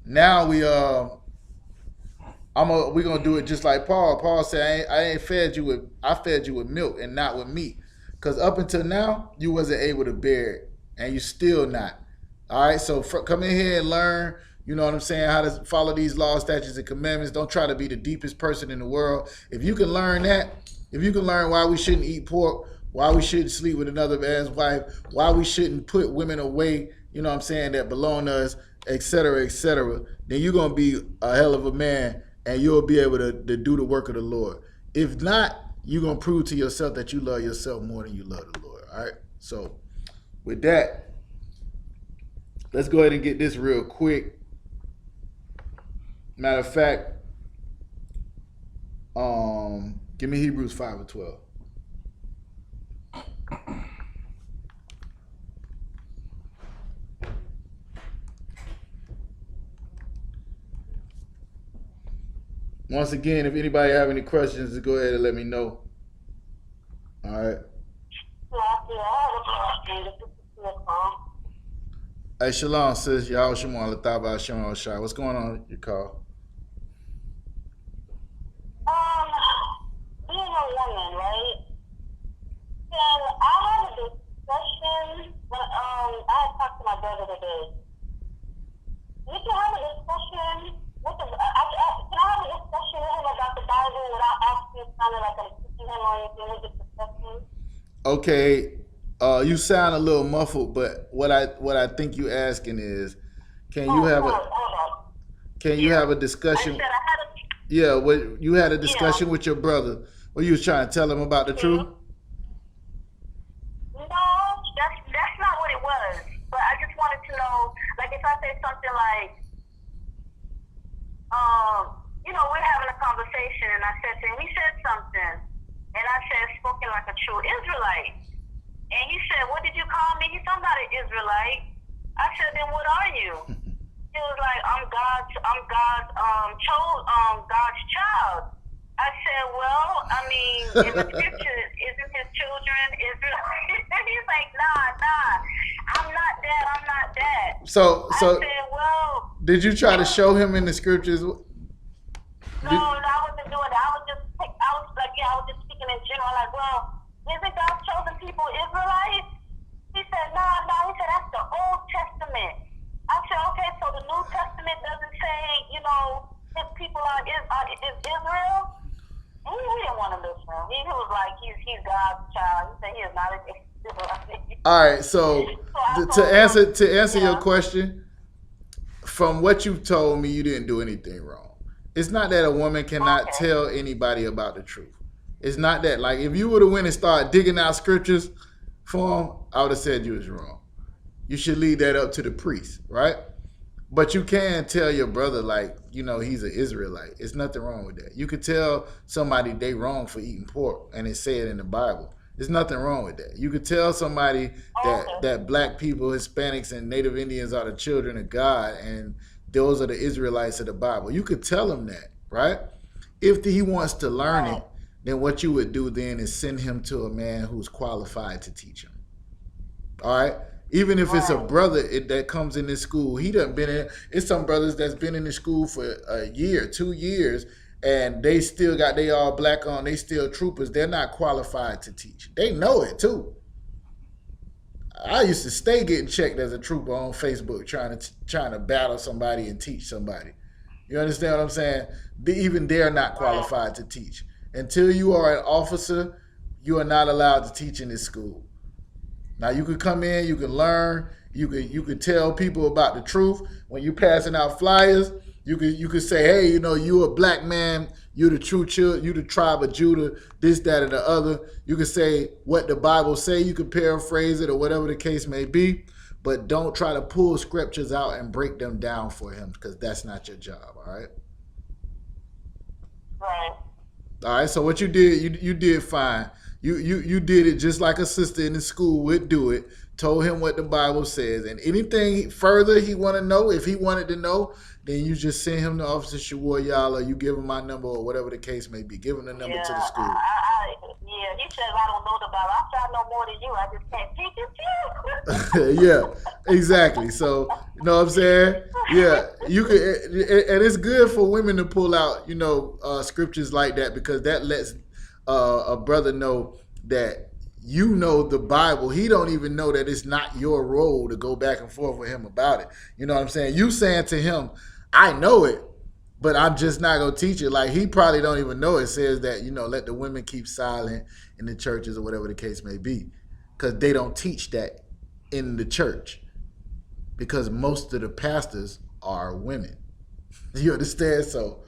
Now we're gonna do it just like Paul. Paul said, I ain't fed you with I fed you with milk and not with meat. Cause up until now you wasn't able to bear it, and you still not. All right, so come in here and learn. You know what I'm saying? How to follow these laws, statutes, and commandments. Don't try to be the deepest person in the world. If you can learn that, if you can learn why we shouldn't eat pork, why we shouldn't sleep with another man's wife, why we shouldn't put women away, you know what I'm saying, that belong to us, etc., then you're gonna be a hell of a man, and you'll be able to do the work of the Lord. If not, you're gonna prove to yourself that you love yourself more than you love the Lord. All right. So with that, let's go ahead and get this real quick. Matter of fact, give me Hebrews 5:12. Once again, if anybody have any questions, go ahead and let me know. All right. Hey, Shalom, sis. Y'all Shemar Lataba Shemar Shai. What's going on? Your call. Being a woman, right? And I had a discussion, but I had talked to my brother today. We can have a discussion with the. Can I have a discussion with him about the Bible without asking, kind of like I'm teaching him or anything? We just discussing. Okay. You sound a little muffled, but what I think you asking is, can you have a can you have a discussion? I said I had a. Yeah, what you had a discussion Yeah. with your brother. What you was trying to tell him about the truth? No, that's not what it was. But I just wanted to know, like, if I say something like, we're having a conversation, and I said to him, he said something, and I said, spoken like a true Israelite. And he said, what did you call me? He's not an Israelite. I said, then what are you? He was like, God's child. I said, well, I mean, in the scriptures, isn't his children Israelite? He's like, nah, I'm not that. So I said, well, did you try to show him in the scriptures? no, I wasn't doing that. I was just speaking in general, like, well, isn't God's chosen people Israelites? He said, no. He said, that's the Old Testament. I said, okay, so the New Testament doesn't say, his people is Israel? He didn't want to listen. He was like, he's God's child. He said he is not an Israelite. All right, so to answer your question, from what you've told me, you didn't do anything wrong. It's not that a woman cannot tell anybody about the truth. It's not that. Like, if you would have went and started digging out scriptures for him, I would have said you was wrong. You should leave that up to the priest, right? But you can tell your brother, like, he's an Israelite. It's nothing wrong with that. You could tell somebody they wrong for eating pork, and it say it in the Bible. There's nothing wrong with that. You could tell somebody that black people, Hispanics, and Native Indians are the children of God, and those are the Israelites of the Bible. You could tell him that, right? If he wants to learn it, then what you would do then is send him to a man who's qualified to teach him. All right? Even if it's a brother that comes in this school, he done been in. It's some brothers that's been in the school for a year, 2 years, and they still got they all black on. They still troopers. They're not qualified to teach. They know it too. I used to stay getting checked as a trooper on Facebook, trying to battle somebody and teach somebody. You understand what I'm saying? Even they're not qualified to teach. Until you are an officer, you are not allowed to teach in this school. Now you could come in, you can learn, you could tell people about the truth. When you're passing out flyers, you could say, hey, you a black man, you the true child, you the tribe of Judah, this, that, and the other. You could say what the Bible say, you could paraphrase it or whatever the case may be, but don't try to pull scriptures out and break them down for him, because that's not your job, all right? Right. All right, so what you did, you did fine. You did it just like a sister in the school would do it. Told him what the Bible says, and anything further he want to know, if he wanted to know, then you just send him to Officer Shawar Yala. You give him my number or whatever the case may be. Give him the number to the school. Yeah, he said I don't know the Bible. I said I know more than you. I just can't teach it to you. Yeah, exactly. So, you know what I'm saying? Yeah, you could, and it's good for women to pull out, scriptures like that, because that lets a brother know that you know the Bible. He don't even know that it's not your role to go back and forth with him about it. You know what I'm saying? You saying to him, I know it, but I'm just not gonna teach it. Like, he probably don't even know it says that, let the women keep silent in the churches or whatever the case may be, because they don't teach that in the church, because most of the pastors are women. You understand? So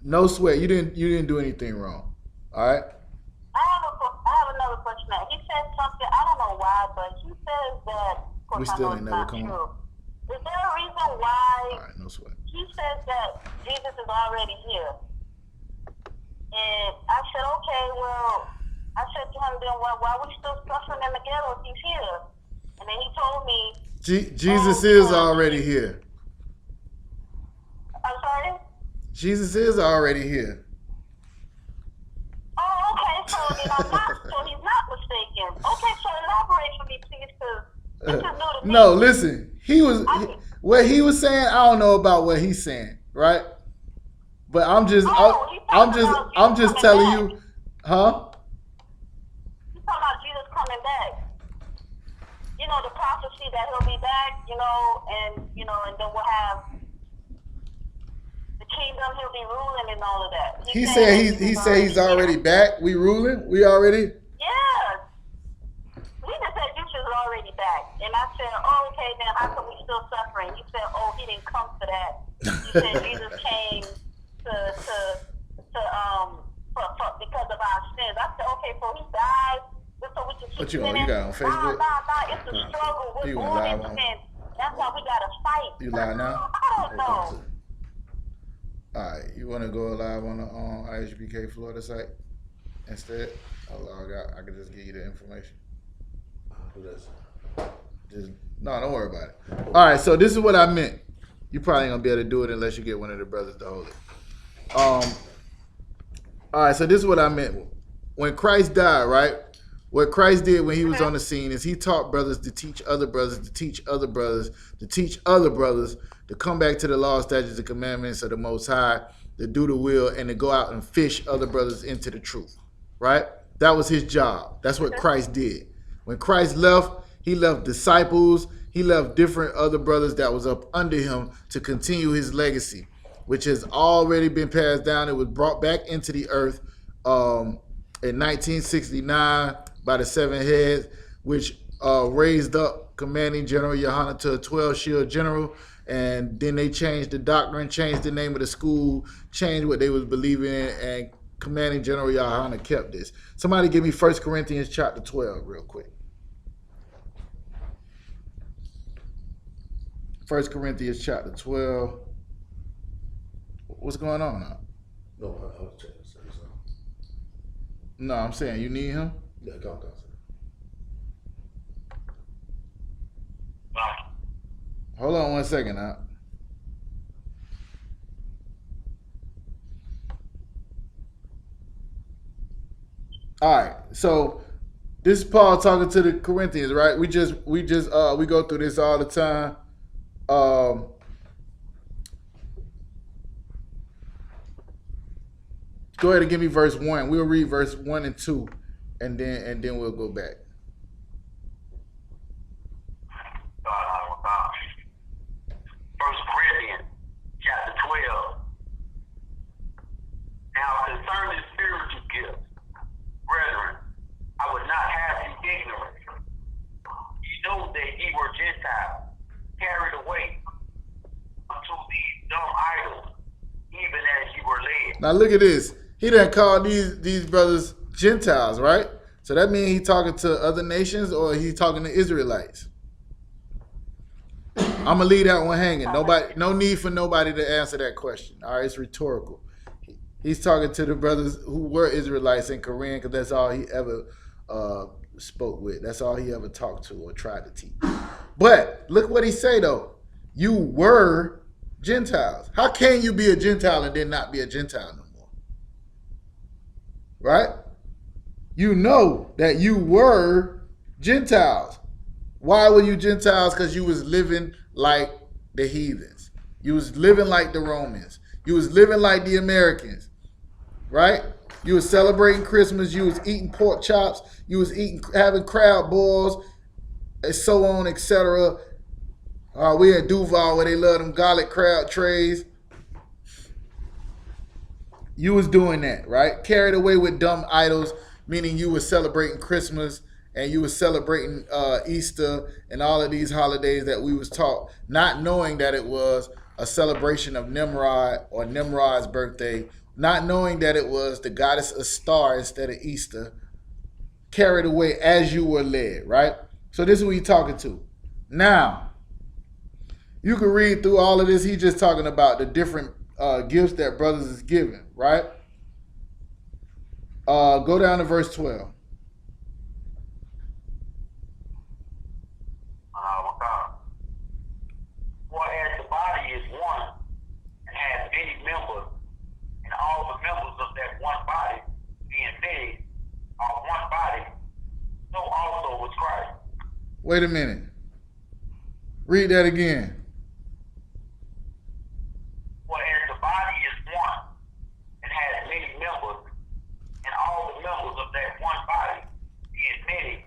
no sweat. You didn't do anything wrong. All right. I have another question. He said something. I don't know why, but he says that. Of course, We still I know ain't it's never not come true. on. Is there a reason why? All right, no sweat. He says that Jesus is already here, and I said, okay, well, I said to him, then why are we still suffering in the ghetto if he's here? And then he told me, Jesus is already here. I'm sorry? Jesus is already here. Oh, okay, so he's not mistaken. Okay, so elaborate for me, please, because this is new to me. No, listen. What he was saying, I don't know about what he's saying, right? But I'm just telling you, huh? He's talking about Jesus coming back. The prophecy that he'll be back, and then we'll have the kingdom, he'll be ruling and all of that. He said he's already back. We ruling? We already? Yeah. We just said Jesus is already back. And I said, oh, okay, then how come we still suffering? He said, oh, he didn't come for that. He said Jesus came because of our sins. I said, okay, so he died just so we can keep What sinning. you got on Facebook? Nah, it's a struggle. We're born into sin. That's why we gotta fight. You live now? I don't know. All right, you want to go live on the IHBK Florida site instead? I can just give you the information. No, don't worry about it. All right, so this is what I meant. You probably ain't gonna be able to do it unless you get one of the brothers to hold it. All right, so this is what I meant. When Christ died, right? What Christ did when he was on the scene is he taught brothers to teach other brothers, to teach other brothers, to teach other brothers, to come back to the law, statutes, and commandments of the Most High, to do the will, and to go out and fish other brothers into the truth, right? That was his job. That's what Christ did. When Christ left, he left disciples, he left different other brothers that was up under him to continue his legacy, which has already been passed down. It was brought back into the earth in 1969 by the seven heads, which raised up commanding General Yohanan to a 12-shield general. And then they changed the doctrine, changed the name of the school, changed what they was believing in, and commanding General Yohanan kept this. Somebody give me 1 Corinthians chapter 12 real quick. 1 Corinthians chapter 12. What's going on now? No, I was checking something. No, I'm saying you need him? Yeah, go. Hold on 1 second now. All right, so this is Paul talking to the Corinthians, right? We go through this all the time. Go ahead and give me verse 1. We'll read verse 1 and 2, and then we'll go back. First Corinthians chapter 12. Now concerning spiritual gifts, brethren, I would not have you ignorant. You know that ye were Gentiles, carried away unto these dumb idols, even as ye were led. Now look at this. He done called these brothers Gentiles, right? So that means he talking to other nations, or he talking to Israelites? I'm gonna leave that one hanging. No need for nobody to answer that question. All right, it's rhetorical. He's talking to the brothers who were Israelites in Korean, because that's all he ever spoke with. That's all he ever talked to or tried to teach. But look what he say though. You were Gentiles. How can you be a Gentile and then not be a Gentile no more? right? You know that you were Gentiles. Why were you Gentiles? Because you was living like the heathens. You was living like the Romans. You was living like the Americans, right? You was celebrating Christmas. You was eating pork chops. You was having crab balls, and so on, etc. We in Duval where they love them garlic crab trays. You was doing that, right? Carried away with dumb idols, meaning you was celebrating Christmas and you was celebrating Easter and all of these holidays that we was taught, not knowing that it was a celebration of Nimrod or Nimrod's birthday, not knowing that it was the goddess Star instead of Easter. Carried away as you were led, right? So this is what he's talking to. Now, you can read through all of this. He's just talking about the different gifts that brothers is given, right? Go down to verse 12. For as the body is one and has many members, and all the members of that one body, being many, are one body, so also was Christ. Wait a minute. Read that again. For as the body is one and has many members, and all the members of that one body, being many,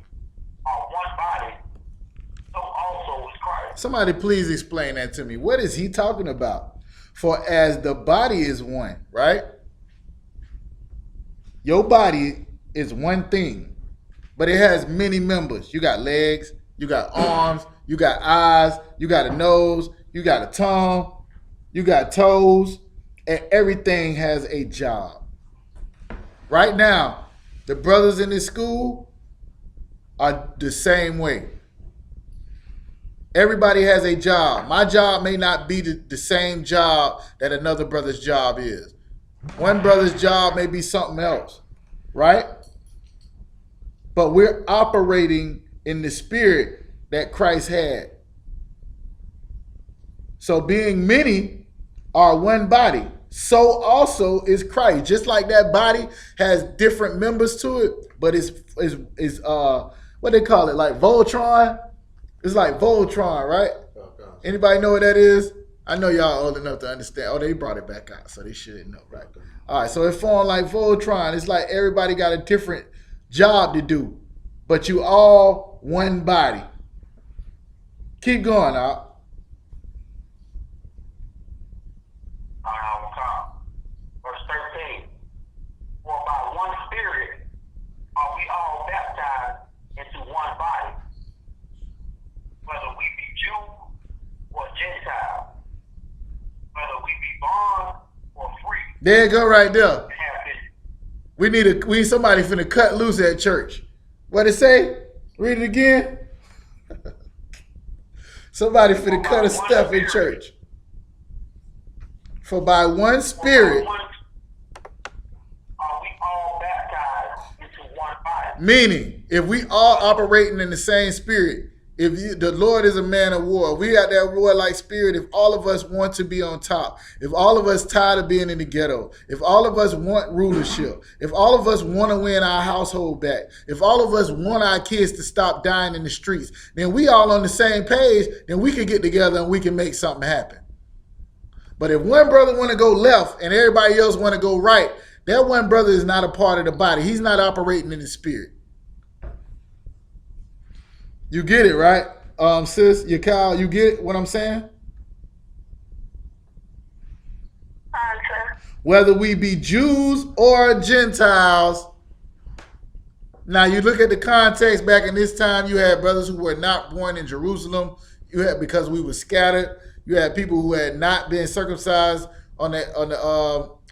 are one body, so also was Christ. Somebody please explain that to me. What is he talking about? For as the body is one, right? Your body is one thing, but it has many members. You got legs, you got arms, you got eyes, you got a nose, you got a tongue, you got toes, and everything has a job. Right now, the brothers in this school are the same way. Everybody has a job. My job may not be the same job that another brother's job is. One brother's job may be something else, right? But we're operating in the spirit that Christ had. So being many are one body, so also is Christ. Just like that body has different members to it, but it's what they call it, like Voltron. It's like Voltron, right? Anybody know what that is? I know y'all old enough to understand. Oh, they brought it back out, so they should know, right? All right, so it formed like Voltron. It's like everybody got a different job to do, but you all one body. Keep going, out. Verse 13. For by one Spirit are we all baptized into one body, whether we be Jew or Gentile, whether we be bond or free. There you go, right there. We need somebody finna cut loose at church. What it say? Read it again. Somebody finna cut a step in church. For by one Spirit are we all baptized into one body. Meaning, if we all operating in the same spirit, the Lord is a man of war, we got that warlike spirit. If all of us want to be on top, if all of us tired of being in the ghetto, if all of us want rulership, if all of us want to win our household back, if all of us want our kids to stop dying in the streets, then we all on the same page, then we can get together and we can make something happen. But if one brother want to go left and everybody else want to go right, that one brother is not a part of the body. He's not operating in the spirit. You get it, right? Sis, Yakal, you get what I'm saying? Whether we be Jews or Gentiles. Now you look at the context back in this time, you had brothers who were not born in Jerusalem. You had, because we were scattered. You had people who had not been circumcised on the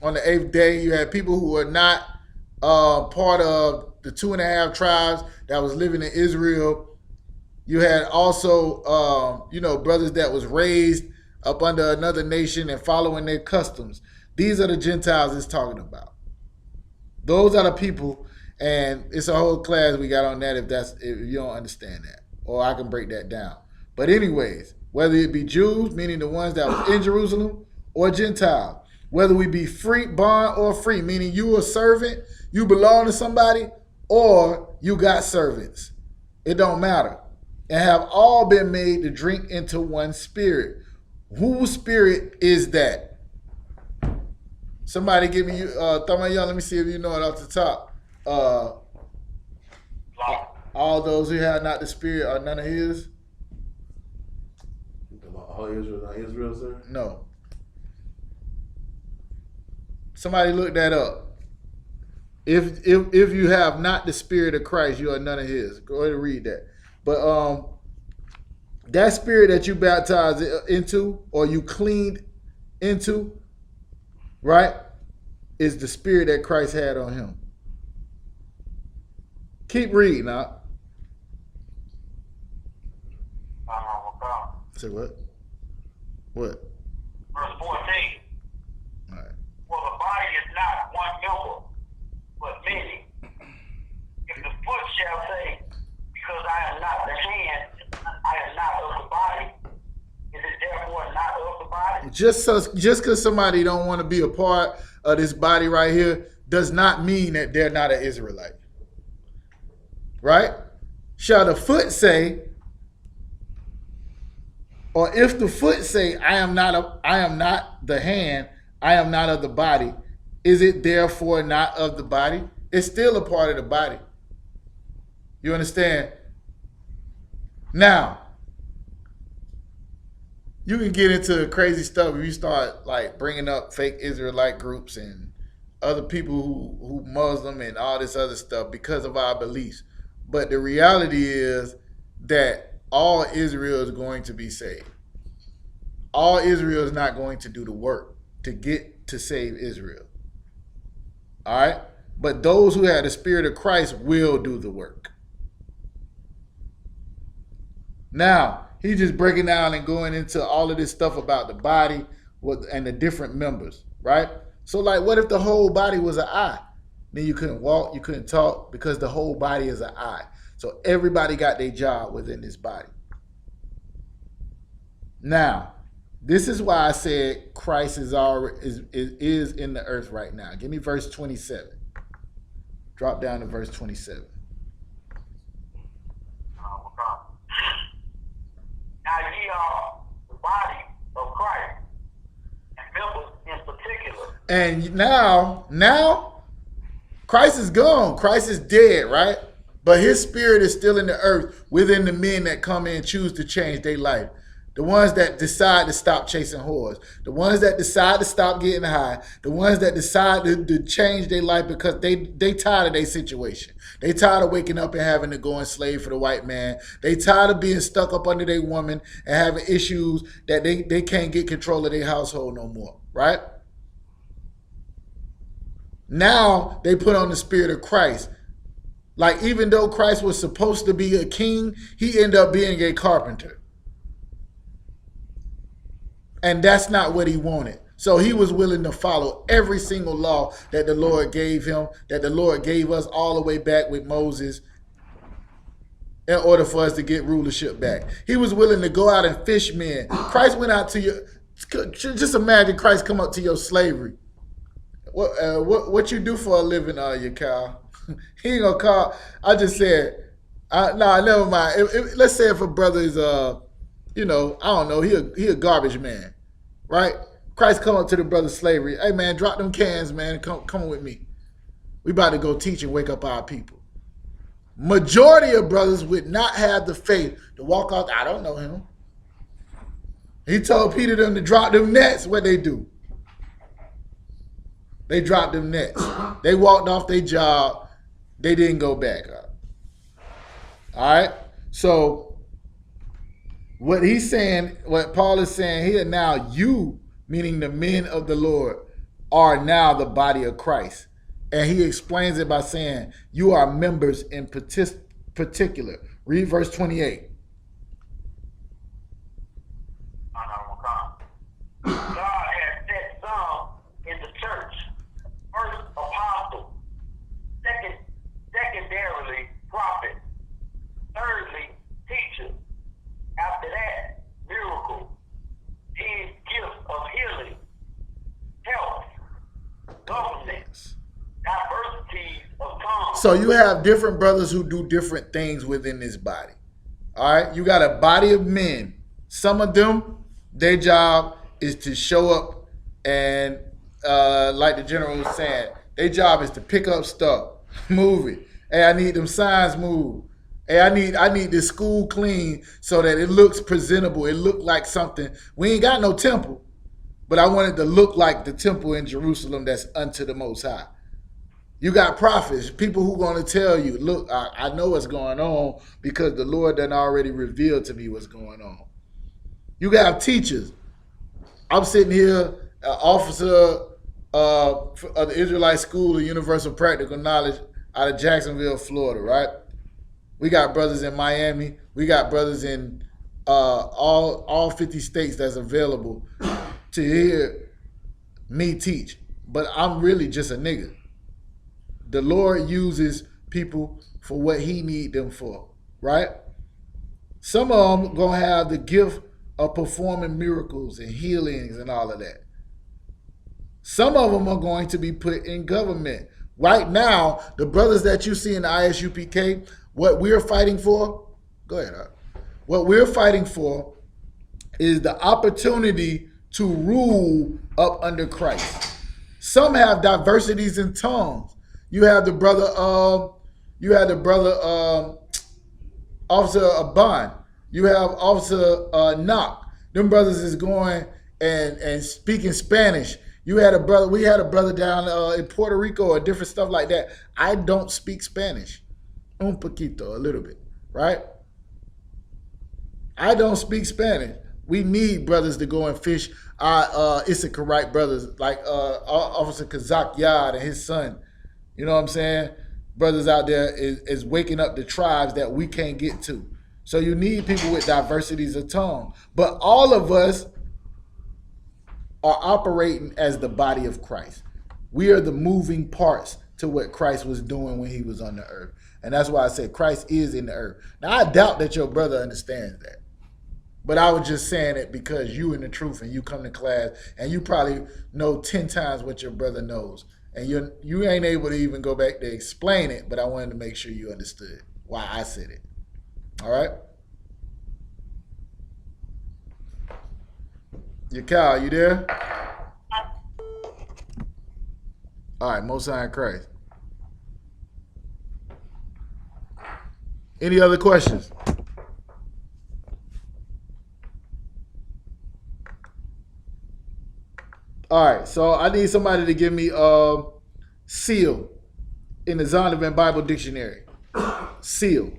8th day. You had people who were not part of the 2.5 tribes that was living in Israel. You had also, brothers that was raised up under another nation and following their customs. These are the Gentiles it's talking about. Those are the people, and it's a whole class we got on that if you don't understand that, or I can break that down. But anyways, whether it be Jews, meaning the ones that was in Jerusalem, or Gentiles, whether we be free, bond or free, meaning you a servant, you belong to somebody, or you got servants. It don't matter. And have all been made to drink into one spirit. Whose spirit is that? Somebody give me thumb young. Let me see if you know it off the top. All those who have not the spirit are none of his. All Israel, not Israel, sir? No. Somebody look that up. If you have not the spirit of Christ, you are none of his. Go ahead and read that. But that spirit that you baptized into or you cleaned into, right, is the spirit that Christ had on him. Keep reading now. Say what? What? Verse 14. All right. For the body is not one member, but many. If the foot shall say, because I am not the hand, I am not of the body, is it therefore not of the body? Just because somebody don't want to be a part of this body right here does not mean that they're not an Israelite. Right? Shall the foot say, or if the foot say, I am not the hand, I am not of the body, is it therefore not of the body? It's still a part of the body. You understand? Now, you can get into crazy stuff if you start like bringing up fake Israelite groups and other people who Muslim and all this other stuff because of our beliefs. But the reality is that all Israel is going to be saved. All Israel is not going to do the work to get to save Israel. All right? But those who have the spirit of Christ will do the work. Now, he's just breaking down and going into all of this stuff about the body and the different members, right? So like, what if the whole body was an eye? Then you couldn't walk, you couldn't talk because the whole body is an eye. So everybody got their job within this body. Now, this is why I said Christ is in the earth right now. Give me verse 27. Drop down to verse 27. Now ye are the body of Christ, and members in particular. And now, Christ is gone. Christ is dead, right? But his spirit is still in the earth within the men that come in and choose to change their life. The ones that decide to stop chasing whores. The ones that decide to stop getting high. The ones that decide to change their life because they tired of their situation. They tired of waking up and having to go and slave for the white man. They tired of being stuck up under their woman and having issues that they can't get control of their household no more, right? Now they put on the spirit of Christ. Like even though Christ was supposed to be a king, he ended up being a carpenter. And that's not what he wanted. So he was willing to follow every single law that the Lord gave him, that the Lord gave us all the way back with Moses in order for us to get rulership back. He was willing to go out and fish men. Christ went out to your, just imagine Christ come up to your slavery. What you do for a living, you Kyle? He ain't gonna call. I just said, never mind. Let's say if a brother is, I don't know, he a garbage man, right? Christ come up to the brother slavery. Hey man, drop them cans, man. Come with me. We about to go teach and wake up our people. Majority of brothers would not have the faith to walk out. I don't know him. He told Peter them to drop them nets. What they do? They dropped them nets. They walked off their job. They didn't go back up. All right. So what he's saying, what Paul is saying here now, you, meaning the men of the Lord, are now the body of Christ. And he explains it by saying, you are members in particular. Read verse 28. God has set some in the church. First, apostles. Secondarily, prophets. Thirdly, teachers. After that, miracles. These gifts of healing, health, So you have different brothers who do different things within this body. All right, you got a body of men. Some of them, their job is to show up and, like the general was saying, their job is to pick up stuff, move it. Hey, I need them signs moved. Hey, I need this school clean so that it looks presentable. It look like something. We ain't got no temple, but I want it to look like the temple in Jerusalem that's unto the Most High. You got prophets, people who going to tell you, look, I know what's going on because the Lord done already revealed to me what's going on. You got teachers. I'm sitting here, officer of the Israelite School of Universal Practical Knowledge out of Jacksonville, Florida, right? We got brothers in Miami. We got brothers in all 50 states that's available to hear me teach. But I'm really just a nigga. The Lord uses people for what he need them for, right? Some of them going to have the gift of performing miracles and healings and all of that. Some of them are going to be put in government. Right now, the brothers that you see in the ISUPK, what we're fighting for, go ahead, Art. What we're fighting for is the opportunity to rule up under Christ. Some have diversities in tongues. You have the brother, Officer Aban. You have Officer Knock. Them brothers is going and speaking Spanish. We had a brother down in Puerto Rico or different stuff like that. I don't speak Spanish. Un poquito, a little bit, right? I don't speak Spanish. We need brothers to go and fish our Issacharite brothers, like Officer Kazak Yad and his son. You know what I'm saying? Brothers out there is waking up the tribes that we can't get to. So you need people with diversities of tongue. But all of us are operating as the body of Christ. We are the moving parts to what Christ was doing when he was on the earth. And that's why I said Christ is in the earth. Now, I doubt that your brother understands that. But I was just saying it because you in the truth and you come to class and you probably know 10 times what your brother knows. And you ain't able to even go back to explain it, but I wanted to make sure you understood why I said it. All right? Yakal, you there? All right, Most High in Christ. Any other questions? All right, so I need somebody to give me seal in the Zondervan Bible Dictionary. Seal.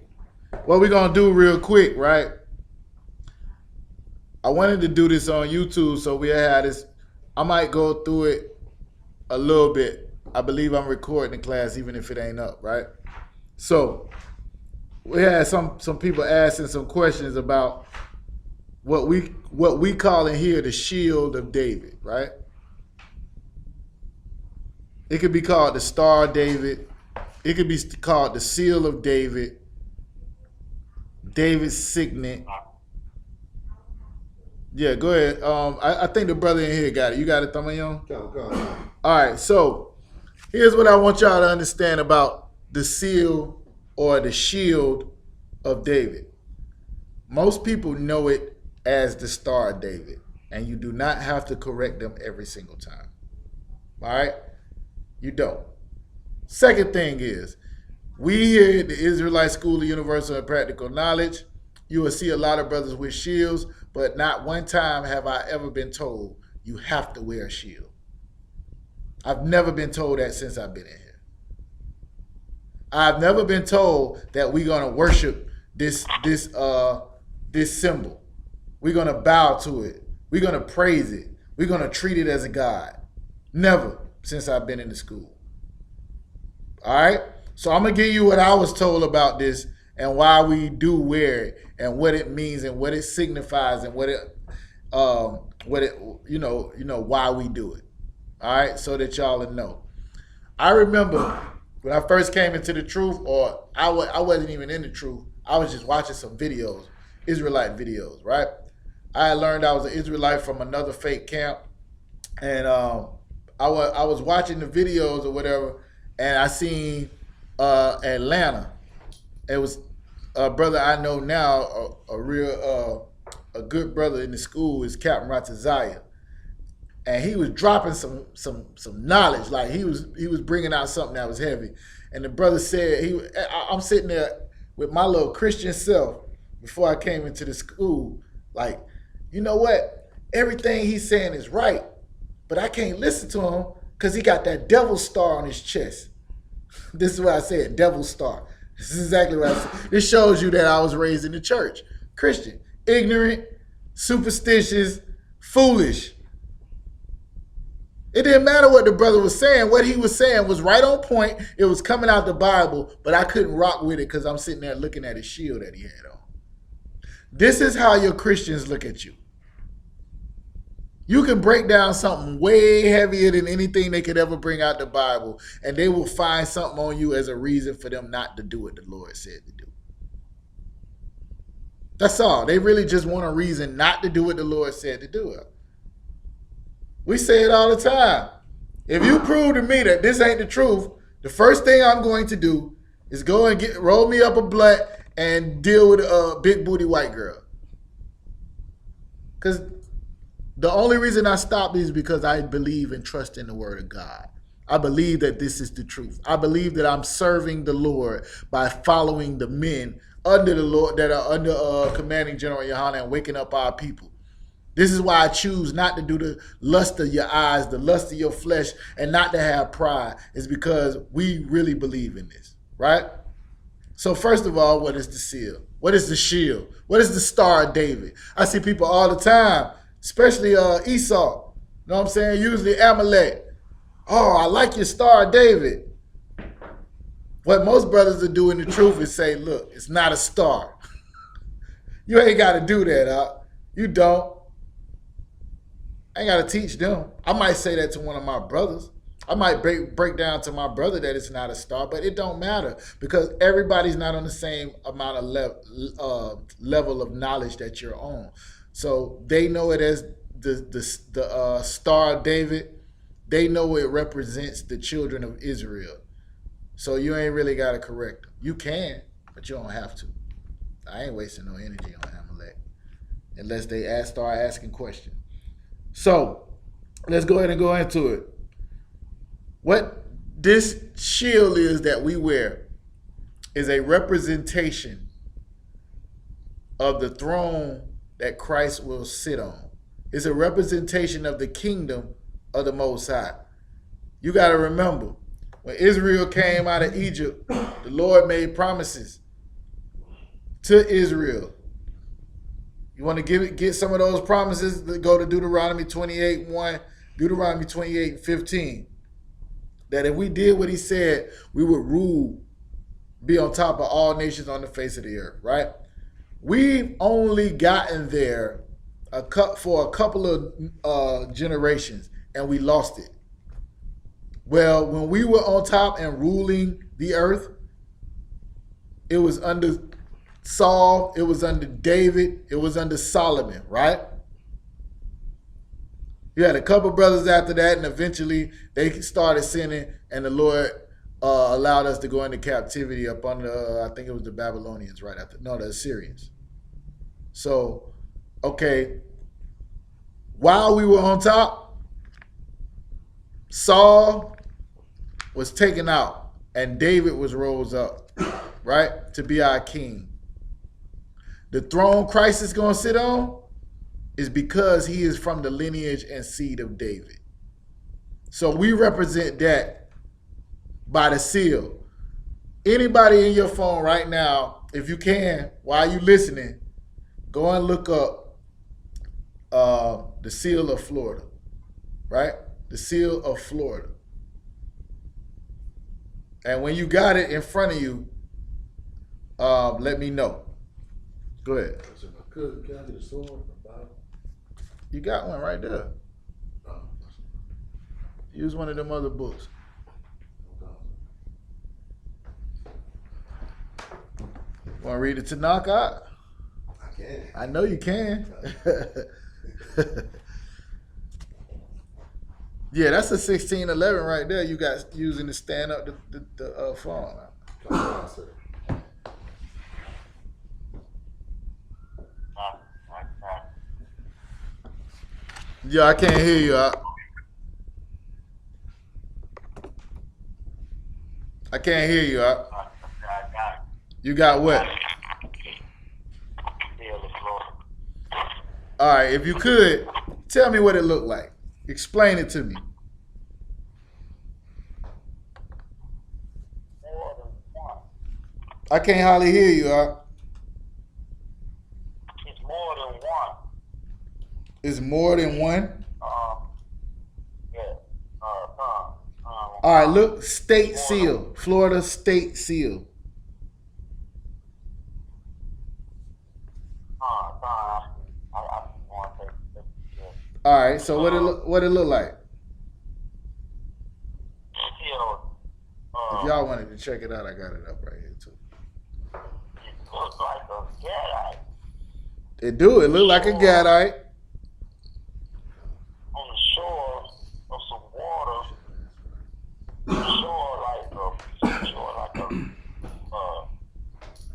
What we're going to do real quick, right? I wanted to do this on YouTube, so we had this. I might go through it a little bit. I believe I'm recording the class even if it ain't up, right? So we had some people asking some questions about what we call in here the shield of David, right? It could be called the Star of David. It could be called the Seal of David, David's signet. Yeah, go ahead. I think the brother in here got it. You got it, Thamayon? Go. All right, so here's what I want y'all to understand about the seal or the shield of David. Most people know it as the Star of David, and you do not have to correct them every single time. All right? You don't. Second thing is, we here at the Israelite School of Universal and Practical Knowledge, you will see a lot of brothers with shields, but not one time have I ever been told you have to wear a shield. I've never been told that since I've been in here. I've never been told that we're gonna worship this symbol. We're gonna bow to it. We're gonna praise it. We're gonna treat it as a god. Never since I've been in the school. All right? So I'm gonna give you what I was told about this and why we do wear it and what it means and what it signifies and what it why we do it. All right, so that y'all know. I remember when I first came into the truth, or I wasn't even in the truth. I was just watching some videos, Israelite videos, right? I learned I was an Israelite from another fake camp, and I was watching the videos or whatever, and I seen Atlanta. It was a brother I know now, a real a good brother in the school is Captain Rataziah. And he was dropping some knowledge, like he was bringing out something that was heavy. And the brother said, I'm sitting there with my little Christian self before I came into the school, like, you know what? Everything he's saying is right, but I can't listen to him because he got that devil star on his chest. This is what I said, devil star. This is exactly what I said. This shows you that I was raised in the church, Christian, ignorant, superstitious, foolish. It didn't matter what the brother was saying. What he was saying was right on point. It was coming out the Bible, but I couldn't rock with it because I'm sitting there looking at his shield that he had on. This is how your Christians look at you. You can break down something way heavier than anything they could ever bring out the Bible, and they will find something on you as a reason for them not to do what the Lord said to do. That's all. They really just want a reason not to do what the Lord said to do. We say it all the time. If you prove to me that this ain't the truth, the first thing I'm going to do is go and roll me up a blunt and deal with a big booty white girl. Because the only reason I stopped is because I believe and trust in the word of God. I believe that this is the truth. I believe that I'm serving the Lord by following the men under the Lord that are under commanding General Yohana and waking up our people. This is why I choose not to do the lust of your eyes, the lust of your flesh, and not to have pride. Is because we really believe in this, right? So first of all, what is the seal? What is the shield? What is the Star of David? I see people all the time, especially Esau. You know what I'm saying? Usually Amalek. Oh, I like your Star of David. What most brothers are doing, the truth, is say, look, it's not a star. You ain't got to do that, huh? You don't. I ain't got to teach them. I might say that to one of my brothers. I might break down to my brother that it's not a star, but it don't matter because everybody's not on the same amount of level of knowledge that you're on. So they know it as the Star of David. They know it represents the children of Israel. So you ain't really got to correct them. You can, but you don't have to. I ain't wasting no energy on Amalek unless they start asking questions. So let's go ahead and go into it. What this shield is that we wear is a representation of the throne that Christ will sit on. It's a representation of the kingdom of the Most High. You got to remember, when Israel came out of Egypt, the Lord made promises to Israel. You want to get some of those promises? Go to Deuteronomy 28:1, Deuteronomy 28:15. That if we did what he said, we would rule, be on top of all nations on the face of the earth, right? We've only gotten there for a couple of generations, and we lost it. Well, when we were on top and ruling the earth, it was under Saul, it was under David, it was under Solomon, right? You had a couple brothers after that, and eventually they started sinning, and the Lord allowed us to go into captivity up under, I think it was the Babylonians right after, no, the Assyrians. So, okay, while we were on top, Saul was taken out, and David was rose up, right, to be our king. The throne Christ is going to sit on is because he is from the lineage and seed of David. So we represent that by the seal. Anybody in your phone right now, if you can, while you listening, go and look up the seal of Florida, right? The seal of Florida. And when you got it in front of you, let me know. Go ahead. Can I get a sword? You got one right there. Use one of them other books. Want to read it to knock out? I can. I know you can. Yeah, that's a 1611 right there. You got using to stand up the phone. Come on, sir. Yeah, I can't hear you. I can't hear you. You got what? All right, if you could, tell me what it looked like. Explain it to me. I can't hardly hear you. It's more than one. It's more than one? Yeah. All right, look, state seal. Florida state seal. All right, so what it look like? If y'all wanted to check it out, I got it up right here too. It looks like a gadite It do. It look like a gadite. on the shore of some water. Shore like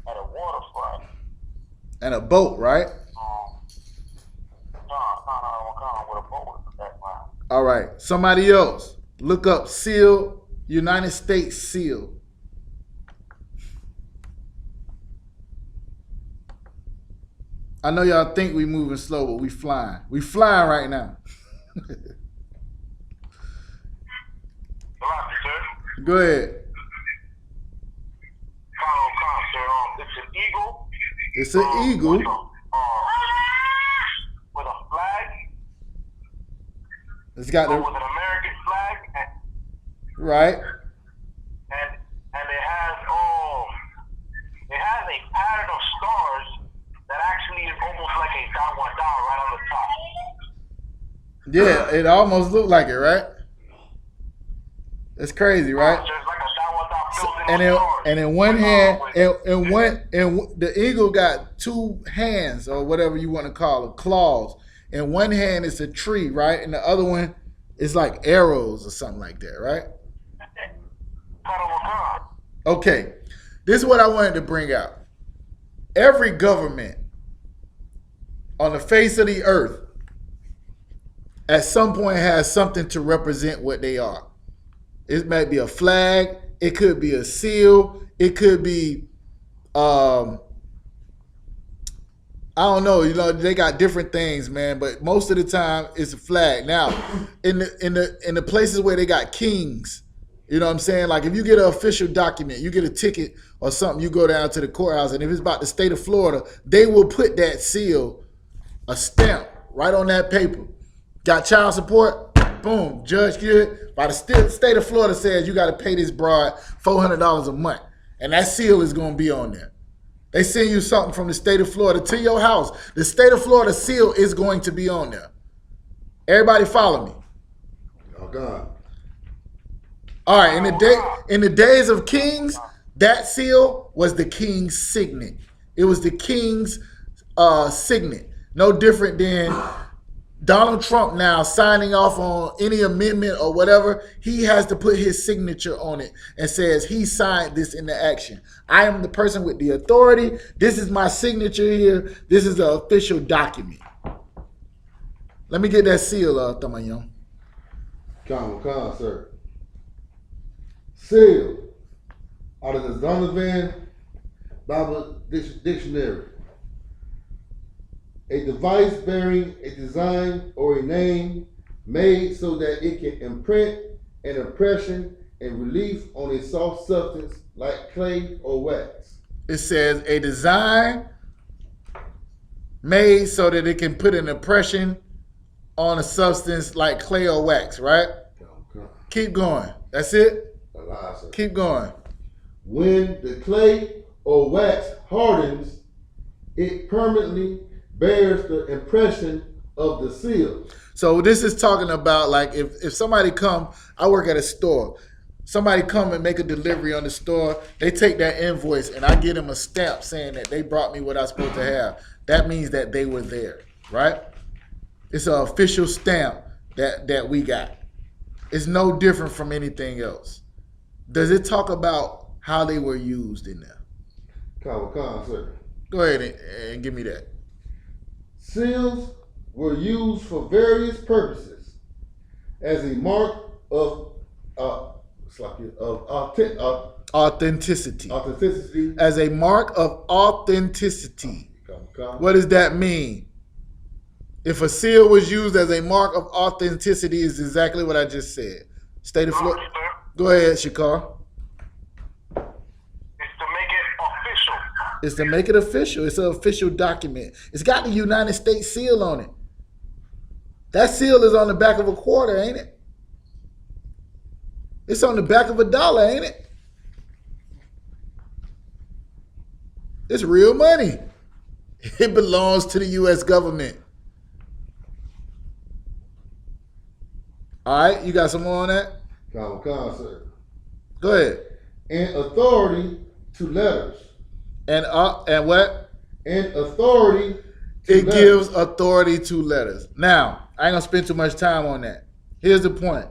at a waterfront. And a boat, right? With a boat in the background. All right. Somebody else. Look up seal, United States seal. I know y'all think we moving slow, but we flying. We flying right now. Sir. Go ahead. Sir. It's an eagle. It's an eagle. With a flag. It's got With the an American flag. right. And it has a pattern of stars that actually is almost like a downward down right on the top. Yeah, it almost looked like it, right? It's crazy, right? There's like a downward down built in And in one hand, and the eagle got two hands or whatever you want to call it, claws. In one hand is a tree, right? And the other one is like arrows or something like that, right? Okay, this is what I wanted to bring out. Every government on the face of the earth at some point has something to represent what they are. It might be a flag, it could be a seal, it could be I don't know, they got different things, man, but most of the time it's a flag. Now, in the places where they got kings, you know what I'm saying? Like if you get an official document, you get a ticket or something, you go down to the courthouse, and if it's about the state of Florida, they will put that seal, a stamp, right on that paper. Got child support? Boom, judge good. By the state of Florida says you got to pay this broad $400 a month, and that seal is going to be on there. They send you something from the state of Florida to your house. The state of Florida seal is going to be on there. Everybody follow me. Oh God. All right, in the days of kings, that seal was the king's signet. It was the king's signet. No different than Donald Trump now signing off on any amendment or whatever. He has to put his signature on it and says he signed this into action. I am the person with the authority. This is my signature here. This is the official document. Let me get that seal, Tamayon. Come, sir. Seal out of the Donovan Bible Dictionary. A device bearing a design or a name made so that it can imprint an impression and relief on a soft substance like clay or wax. It says a design made so that it can put an impression on a substance like clay or wax, right? Come. Keep going. That's it? Sir. Keep going. When the clay or wax hardens, it permanently bears the impression of the seal. So this is talking about like if somebody come, I work at a store. Somebody come and make a delivery on the store. They take that invoice and I get them a stamp saying that they brought me what I'm supposed to have. That means that they were there, right? It's an official stamp that we got. It's no different from anything else. Does it talk about how they were used in there. Con, sir. Go ahead and give me that. Seals were used for various purposes as a mark of Authenticity. authenticity. As a mark of authenticity. What does that mean? If a seal was used as a mark of authenticity, is exactly what I just said. Stay the floor. Go ahead, Shakar. It's to make it official. It's to make it official. It's an official document. It's got the United States seal on it. That seal is on the back of a quarter, ain't it? It's on the back of a dollar, ain't it? It's real money. It belongs to the U.S. government. All right, you got some more on that? Con, sir. Go ahead. And authority to letters. And what? And authority to It letters. gives authority to letters. Now, I ain't gonna spend too much time on that. Here's the point.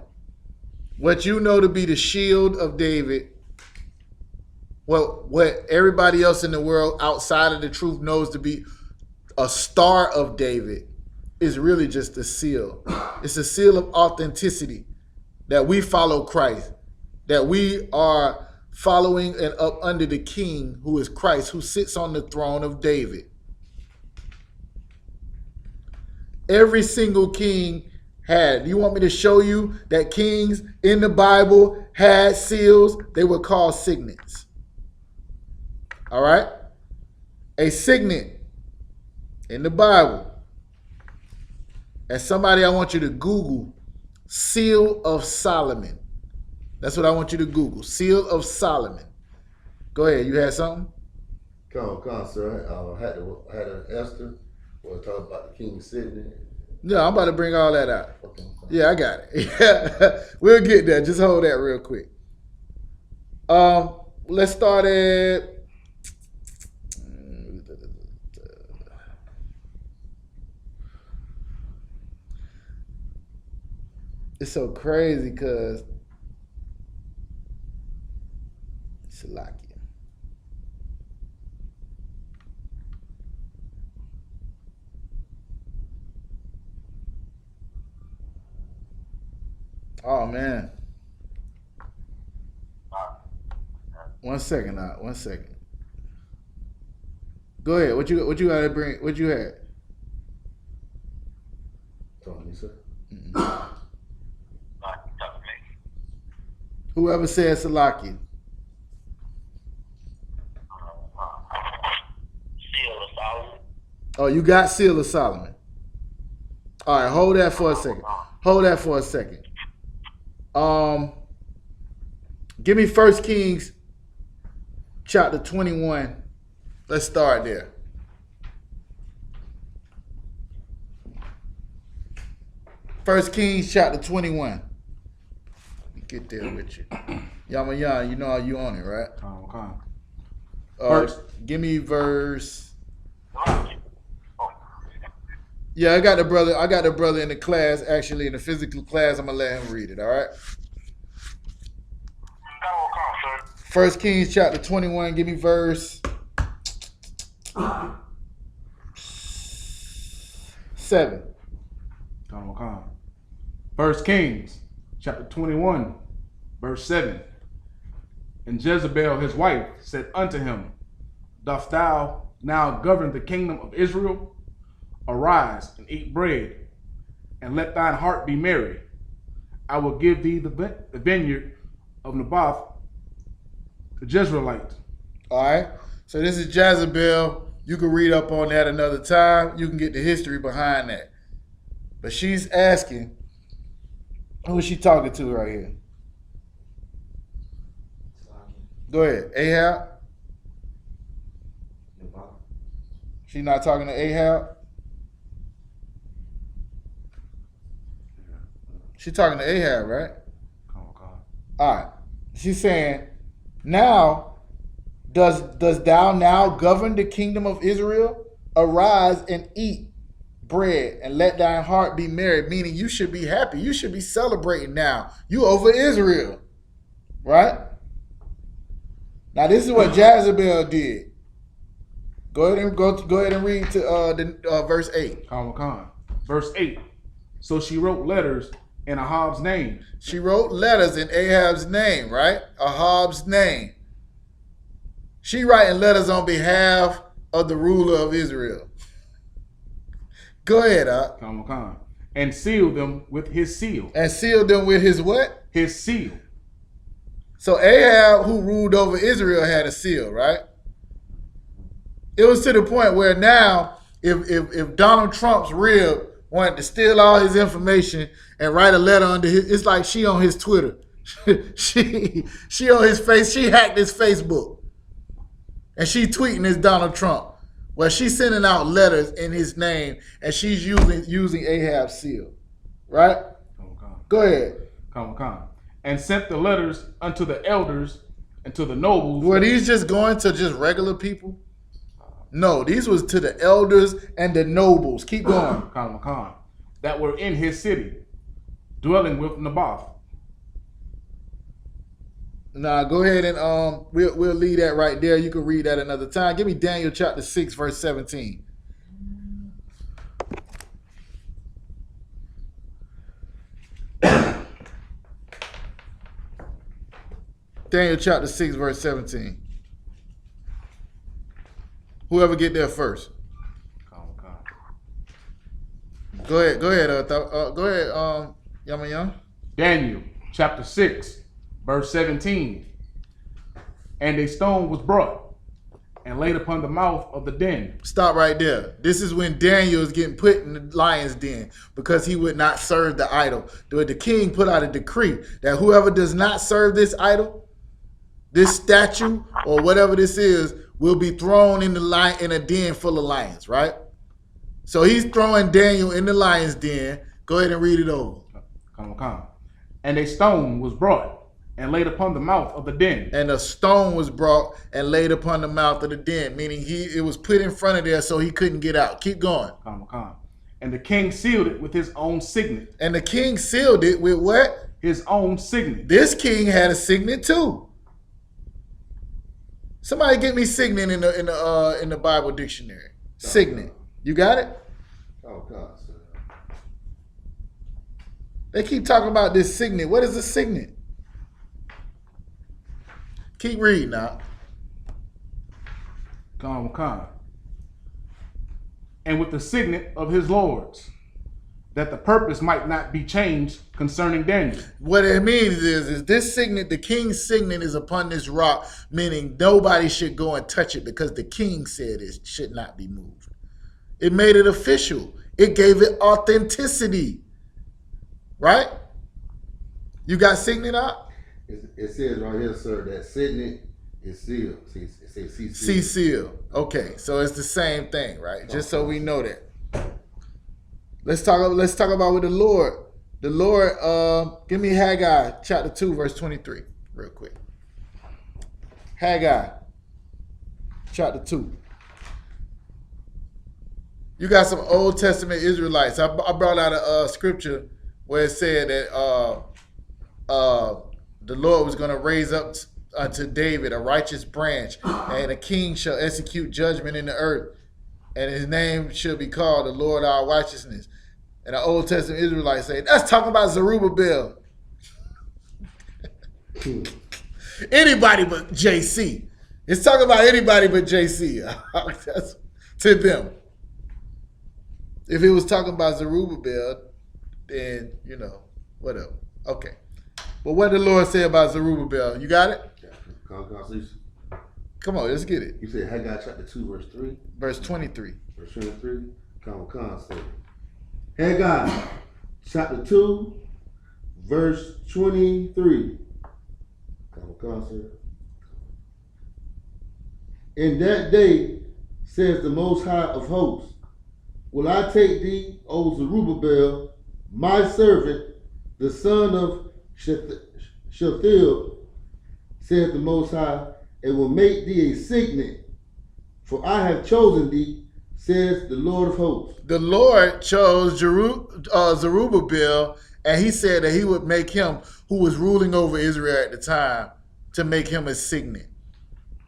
What you know to be the shield of David, what everybody else in the world outside of the truth knows to be a star of David, is really just a seal. It's a seal of authenticity that we follow Christ, that we are following and up under the King who is Christ, who sits on the throne of David. Every single king had. You want me to show you that kings in the Bible had seals? They were called signets. All right? A signet in the Bible. As somebody, I want you to Google Seal of Solomon. That's what I want you to Google. Seal of Solomon. Go ahead. You had something? Con, sir. I had an Esther. We'll talk about the king sitting. Yeah, I'm about to bring all that out. Okay. Yeah, I got it. We'll get there. Just hold that real quick. Let's start at. It's so crazy because Salakia. Oh man. 1 second now. 1 second. Go ahead. What you got to bring? What you had? Talk to me, sir. Whoever said Salakia. Seal of Solomon. Oh, you got Seal of Solomon. All right, hold that for a second. Hold that for a second. Give me 1 Kings chapter 21. Let's start there. 1 Kings chapter 21. Let me get there with you. Yama, you know how you on it, right? Verse. Give me verse. Yeah, I got the brother in the class, actually in the physical class. I'm gonna let him read it, all right? 1 Kings chapter 21, give me verse 7. 1 Kings chapter 21, verse 7. And Jezebel his wife said unto him, Dost thou now govern the kingdom of Israel? Arise and eat bread, and let thine heart be merry. I will give thee the vineyard of Naboth the Jezreelite. All right. So this is Jezebel. You can read up on that another time. You can get the history behind that. But she's asking, who is she talking to right here? Go ahead. Ahab? She's not talking to Ahab? She's talking to Ahab, right? All right. She's saying, now, does thou now govern the kingdom of Israel? Arise and eat bread and let thine heart be merry. Meaning you should be happy. You should be celebrating now. You over Israel. Right? Now this is what Jezebel did. Go ahead and read to verse 8. Khan. Verse 8. So she wrote letters in Ahab's name. She wrote letters in Ahab's name, right? Ahab's name. She writing letters on behalf of the ruler of Israel. Go ahead, Khan. And sealed them with his seal. And sealed them with his what? His seal. So Ahab, who ruled over Israel, had a seal, right? It was to the point where now, if Donald Trump's rib wanted to steal all his information and write a letter under his, it's like she on his Twitter. she on his face. She hacked his Facebook, and she tweeting as Donald Trump. Well, she's sending out letters in his name, and she's using Ahab's seal, right? Go ahead. And sent the letters unto the elders and to the nobles. Were these just going to just regular people? No, these was to the elders and the nobles. Keep going. That were in his city, dwelling with Naboth. Nah, go ahead and we'll leave that right there. You can read that another time. Give me Daniel chapter 6, verse 17. Daniel chapter 6, verse 17. Whoever get there first. Go ahead, go ahead, Yama. Daniel chapter 6, verse 17. And a stone was brought and laid upon the mouth of the den. Stop right there. This is when Daniel is getting put in the lion's den because he would not serve the idol. The king put out a decree that whoever does not serve this idol, this statue or whatever this is, will be thrown in a den full of lions, right? So he's throwing Daniel in the lion's den. Go ahead and read it over. And a stone was brought and laid upon the mouth of the den. And a stone was brought and laid upon the mouth of the den, meaning it was put in front of there so he couldn't get out. Keep going. And the king sealed it with his own signet. And the king sealed it with what? His own signet. This king had a signet too. Somebody get me signet in the Bible dictionary. Signet. You got it? Oh God, sir. They keep talking about this signet. What is a signet? Keep reading now. And with the signet of his lords, that the purpose might not be changed concerning Daniel. What it means is this signet, the king's signet is upon this rock, meaning nobody should go and touch it because the king said it should not be moved. It made it official. It gave it authenticity. Right? You got signet up? It says right here, sir, that signet is sealed. It says C C seal. Okay, so it's the same thing, right? Just so we know that. Let's talk about with the Lord. The Lord, give me Haggai chapter 2, verse 23, real quick. Haggai chapter 2. You got some Old Testament Israelites. I brought out a scripture where it said that the Lord was going to raise up unto David a righteous branch, and a king shall execute judgment in the earth, and his name shall be called the Lord our righteousness. And the Old Testament Israelites say, that's talking about Zerubbabel. Anybody but JC. It's talking about anybody but JC. That's to them. If it was talking about Zerubbabel, then, whatever. Okay. But what did the Lord say about Zerubbabel? You got it? Come on, let's get it. You said Haggai chapter 2, verse 3? Verse 23. Verse 23? Haggai chapter 2, verse 23. In that day, says the Most High of hosts, will I take thee, O Zerubbabel, my servant, the son of Shealtiel, saith the Most High, and will make thee a signet, for I have chosen thee, says the Lord of hosts. The Lord chose Zerubbabel, and he said that he would make him, who was ruling over Israel at the time, to make him a signet.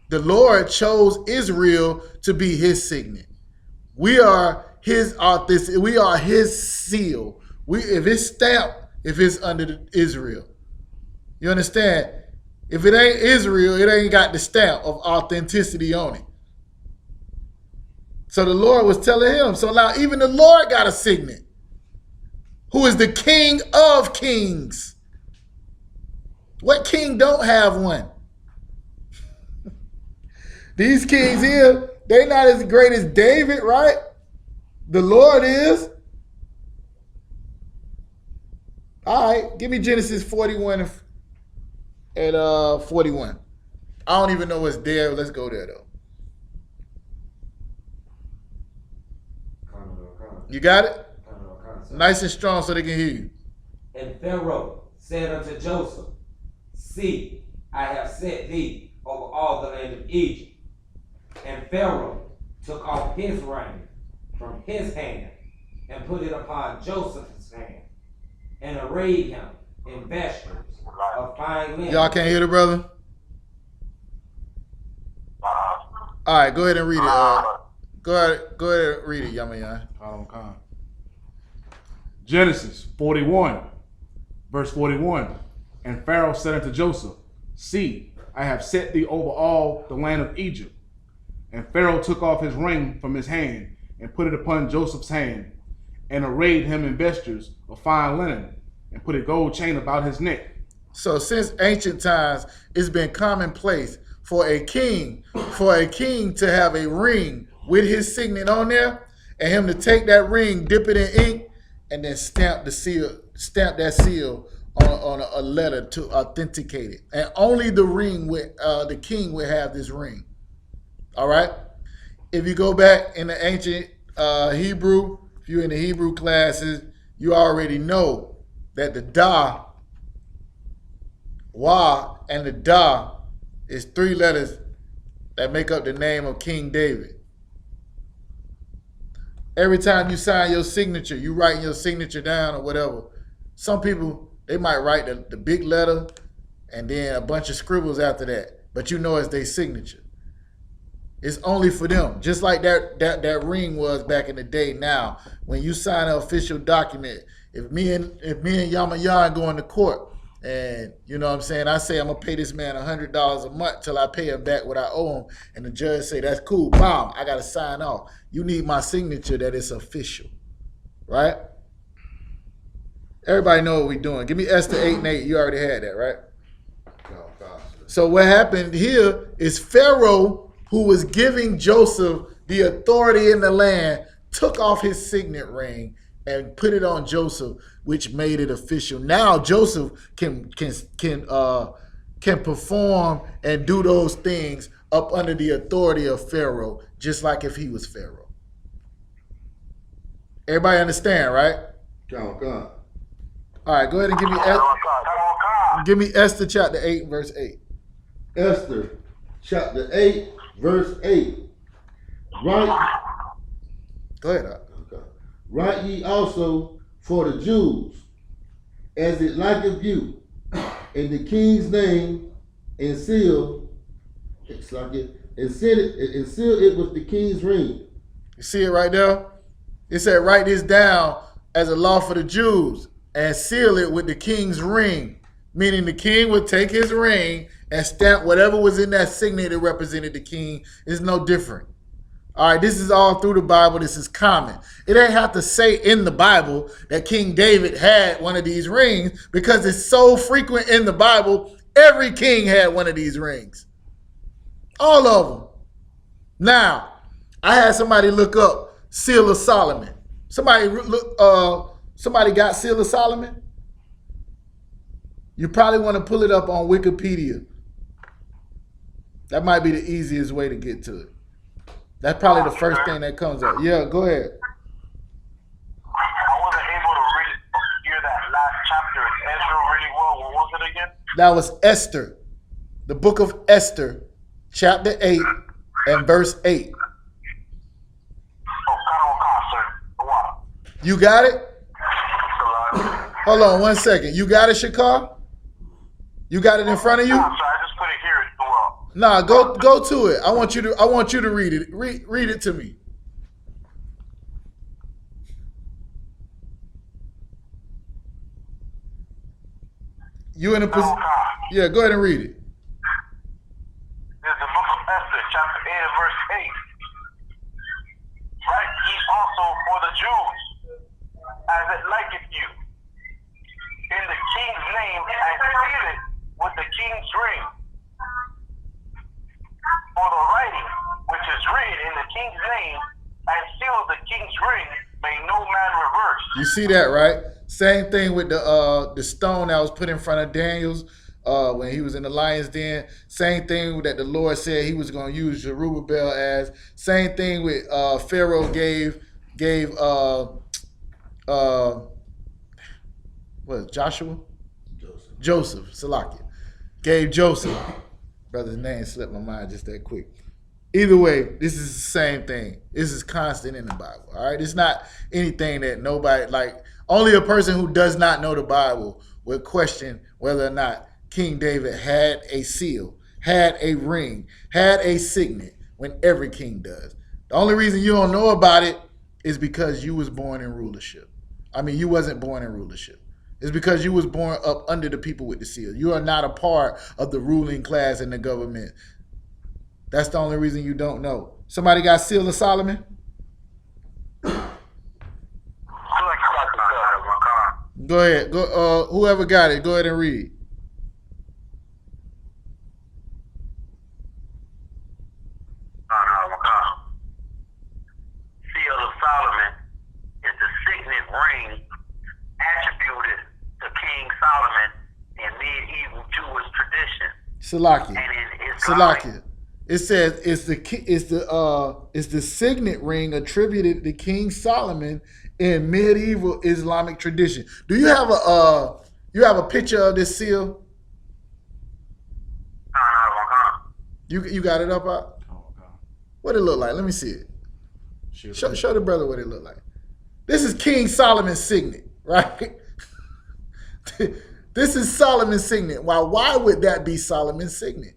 The Lord chose Israel to be his signet. We are his authentic. We are his seal. If it's stamped, if it's under Israel. You understand? If it ain't Israel, it ain't got the stamp of authenticity on it. So the Lord was telling him. So now even the Lord got a signet. Who is the King of kings? What king don't have one? These kings here, they not as great as David, right? The Lord is. All right, give me Genesis 41 and 41. I don't even know what's there. Let's go there, though. You got it? Nice and strong so they can hear you. And Pharaoh said unto Joseph, See, I have set thee over all the land of Egypt. And Pharaoh took off his ring from his hand and put it upon Joseph's hand and arrayed him in vestures of fine linen. Y'all can't hear the brother? All right, go ahead and read it. Go ahead and read it, Yamayan. Genesis 41, verse 41. And Pharaoh said unto Joseph, See, I have set thee over all the land of Egypt. And Pharaoh took off his ring from his hand and put it upon Joseph's hand and arrayed him in vestures of fine linen and put a gold chain about his neck. So since ancient times, it's been commonplace for a king to have a ring with his signet on there and him to take that ring, dip it in ink, and then stamp that seal on a letter to authenticate it. And only the king would have this ring. All right. If you go back in the ancient Hebrew, if you're in the Hebrew classes, you already know that the Da, Wa, and the Da is 3 letters that make up the name of King David. Every time you sign your signature, you write your signature down or whatever. Some people, they might write the big letter and then a bunch of scribbles after that, but you know it's their signature. It's only for them. Just like that ring was back in the day. Now, when you sign an official document, if me and Yamayan go into court and, you know what I'm saying, I say I'm going to pay this man $100 a month till I pay him back what I owe him, and the judge say, that's cool, bam, I got to sign off. You need my signature that it's official, right? Everybody know what we're doing. Give me Esther 8 and 8. You already had that, right? So what happened here is Pharaoh, who was giving Joseph the authority in the land, took off his signet ring and put it on Joseph, which made it official. Now Joseph can perform and do those things up under the authority of Pharaoh, just like if he was Pharaoh. Everybody understand, right? All right, go ahead and give me Esther chapter 8, verse 8. Esther chapter 8, verse 8. Right. Go ahead. Okay. Write ye also for the Jews, as it liketh you, in the king's name, and seal it's like it, and seal it with the king's ring. You see it right there? It said, write this down as a law for the Jews and seal it with the king's ring. Meaning the king would take his ring and stamp whatever was in that signet that represented the king. It's no different. All right, this is all through the Bible. This is common. It ain't have to say in the Bible that King David had one of these rings, because it's so frequent in the Bible. Every king had one of these rings. All of them. Now, I had somebody look up Seal of Solomon. Somebody got Seal of Solomon? You probably want to pull it up on Wikipedia. That might be the easiest way to get to it. That's probably the first thing that comes up. Yeah, go ahead. I wasn't able to hear that last chapter of Ezra really well. What was it again? That was Esther. The book of Esther, chapter 8 and verse 8. You got it? Hold on 1 second. You got it, Shakar? You got it in front of you? I'm sorry, I just couldn't hear it too well. Nah, go to it. I want you to read it. Read it to me. You in a position? Yeah, go ahead and read it. There's the book of Esther, chapter 8 and verse 8. Write ye also for the Jews, as it liketh you. In the king's name, and seal it with the king's ring. For the writing which is written in the king's name, and seal the king's ring, may no man reverse. You see that, right? Same thing with the stone that was put in front of Daniel's when he was in the lion's den. Same thing that the Lord said he was going to use Zerubbabel as. Same thing with Pharaoh gave what, Joshua? Joseph, Salakia. Gave Joseph. Brother's name slipped my mind just that quick. Either way, this is the same thing. This is constant in the Bible. All right, it's not anything that nobody, like, only a person who does not know the Bible would question whether or not King David had a seal, had a ring, had a signet, when every king does. The only reason you don't know about it is because you was born in rulership. I mean, you wasn't born in rulership. It's because you was born up under the people with the seal. You are not a part of the ruling class in the government. That's the only reason you don't know. Somebody got Seal of Solomon? Go ahead. Go. Whoever got it, go ahead and read. Seal of Solomon is the signet ring attributed to King Solomon in medieval Jewish tradition. Salakia. And in Islamic. Salakia. It says it's the signet ring attributed to King Solomon in medieval Islamic tradition. Do you have a picture of this seal? You got it up? What it look like? Let me see it. Show the brother what it look like. This is King Solomon's signet, right? This is Solomon's signet. Why would that be Solomon's signet?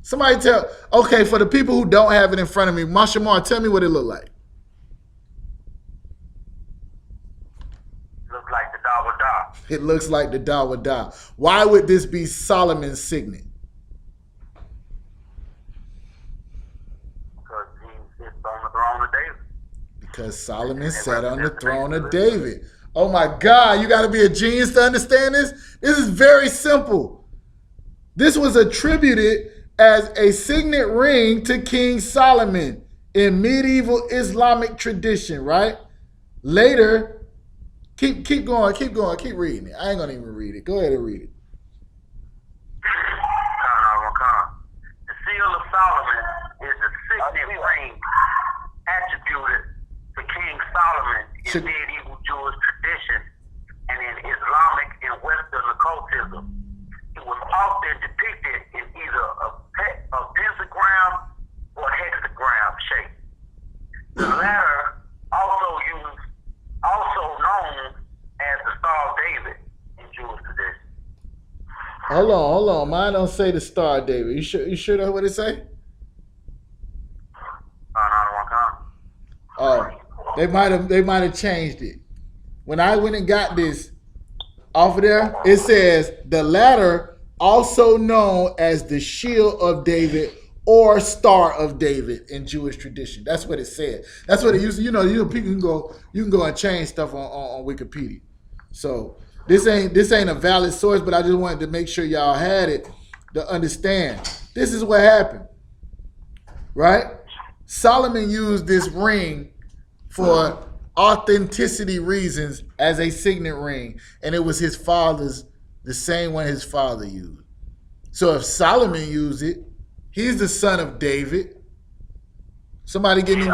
Somebody okay, for the people who don't have it in front of me, Mashamar, tell me what it look like. Looks like the Dawadah. It looks like the Dawadah. Why would this be Solomon's signet? Because he sits on the throne of David. Because Solomon sat on the throne of David. Oh my God, you got to be a genius to understand this? This is very simple. This was attributed as a signet ring to King Solomon in medieval Islamic tradition, right? Later, keep going, keep reading it. I ain't gonna even read it. Go ahead and read it. The seal of Solomon is the signet ring attributed to King Solomon in medieval Jewish tradition and in Islamic and Western occultism. It was often depicted in either a pentagram or hexagram shape. The latter also known as the Star of David in Jewish tradition. Hold on. Mine don't say the Star of David. You sure that's what it say? Oh, they might have changed it. When I went and got this off of there, it says the latter, also known as the Shield of David or Star of David in Jewish tradition. That's what it said. That's what it used to. People can go and change stuff on Wikipedia. So this ain't a valid source, but I just wanted to make sure y'all had it to understand. This is what happened, right? Solomon used this ring for authenticity reasons as a signet ring, and it was his father's, the same one his father used. So if Solomon used it, he's the son of David. Somebody give me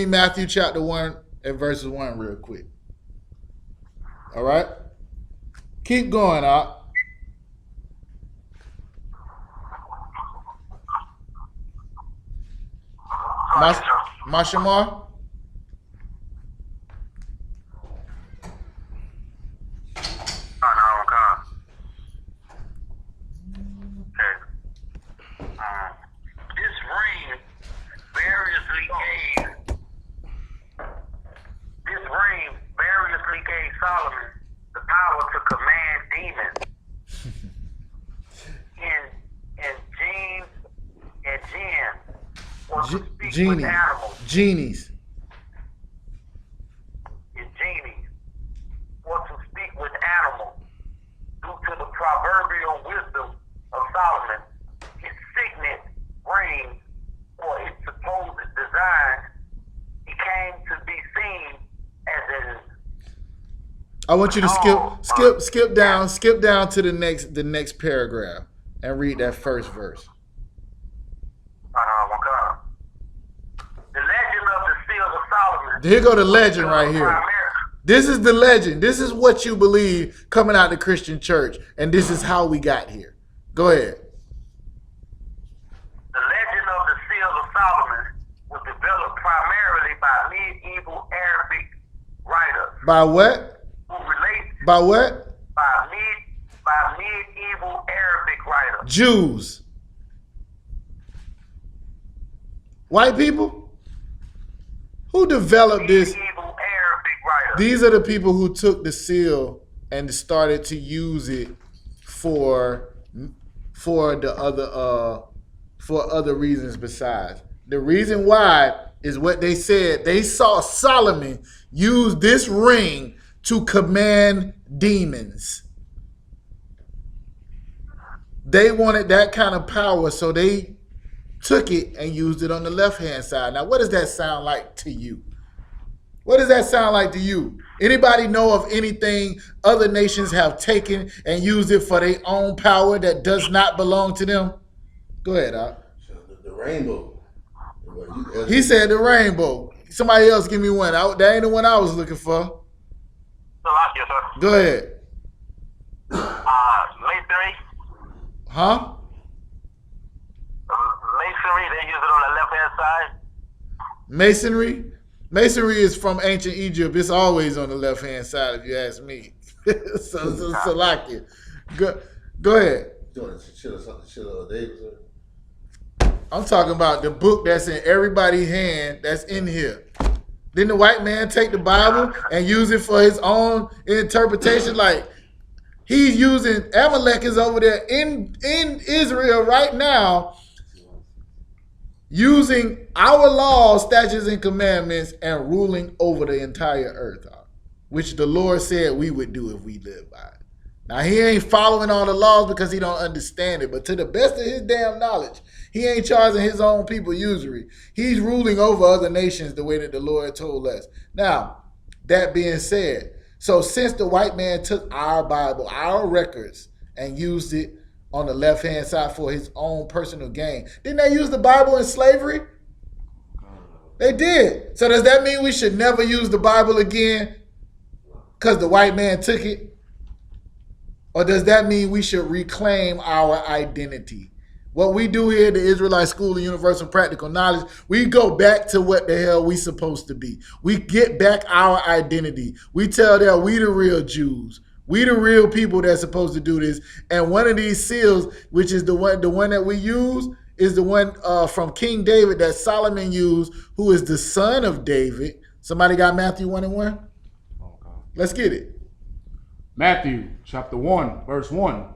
Matthew chapter 1 and verses 1 real quick. All right? Keep going, Op. Mashamar? with animals. Genies. His genies or to speak with animals. Due to the proverbial wisdom of Solomon, his signet ring or its supposed design, he came to be seen as an I want you to skip down to the next paragraph and read that first verse. okay. The legend of the seals of Solomon. Here go the legend right here. This is the legend. This is what you believe coming out of the Christian church, and this is how we got here. Go ahead. The legend of the seals of Solomon was developed primarily by medieval Arabic writers. By what? Who relate By what? By medieval Arabic writers. Jews. White people? Who developed this? Medieval Arabic writers. These are the people who took the seal and started to use it for other reasons besides. The reason why is what they said. They saw Solomon use this ring to command demons. They wanted that kind of power, so they took it and used it on the left-hand side. Now, what does that sound like to you? What does that sound like to you? Anybody know of anything other nations have taken and used it for their own power that does not belong to them? Go ahead, Doc. The rainbow. He said the rainbow. Somebody else give me one. That ain't the one I was looking for. Yes, sir. Go ahead. Masonry. Huh? Masonry, they use it on the left-hand side. Masonry? Masonry is from ancient Egypt. It's always on the left-hand side, if you ask me. so like it. Go ahead. I'm talking about the book that's in everybody's hand that's in here. Didn't the white man take the Bible and use it for his own interpretation? Like, he's using, Amalek is over there in Israel right now, using our laws, statutes, and commandments and ruling over the entire earth, which the Lord said we would do if we lived by it. Now, he ain't following all the laws because he don't understand it, but to the best of his damn knowledge, he ain't charging his own people usury. He's ruling over other nations the way that the Lord told us. Now, that being said, so since the white man took our Bible, our records, and used it on the left-hand side for his own personal gain, didn't they use the Bible in slavery? They did. So does that mean we should never use the Bible again because the white man took it? Or does that mean we should reclaim our identity? What we do here at the Israelite School of Universal Practical Knowledge, we go back to what the hell we supposed to be. We get back our identity. We tell them we the real Jews. We the real people that's supposed to do this. And one of these seals, which is the one that we use, is the one from King David that Solomon used, who is the son of David. Somebody got Matthew 1:1? Okay. Let's get it. Matthew chapter 1, verse 1.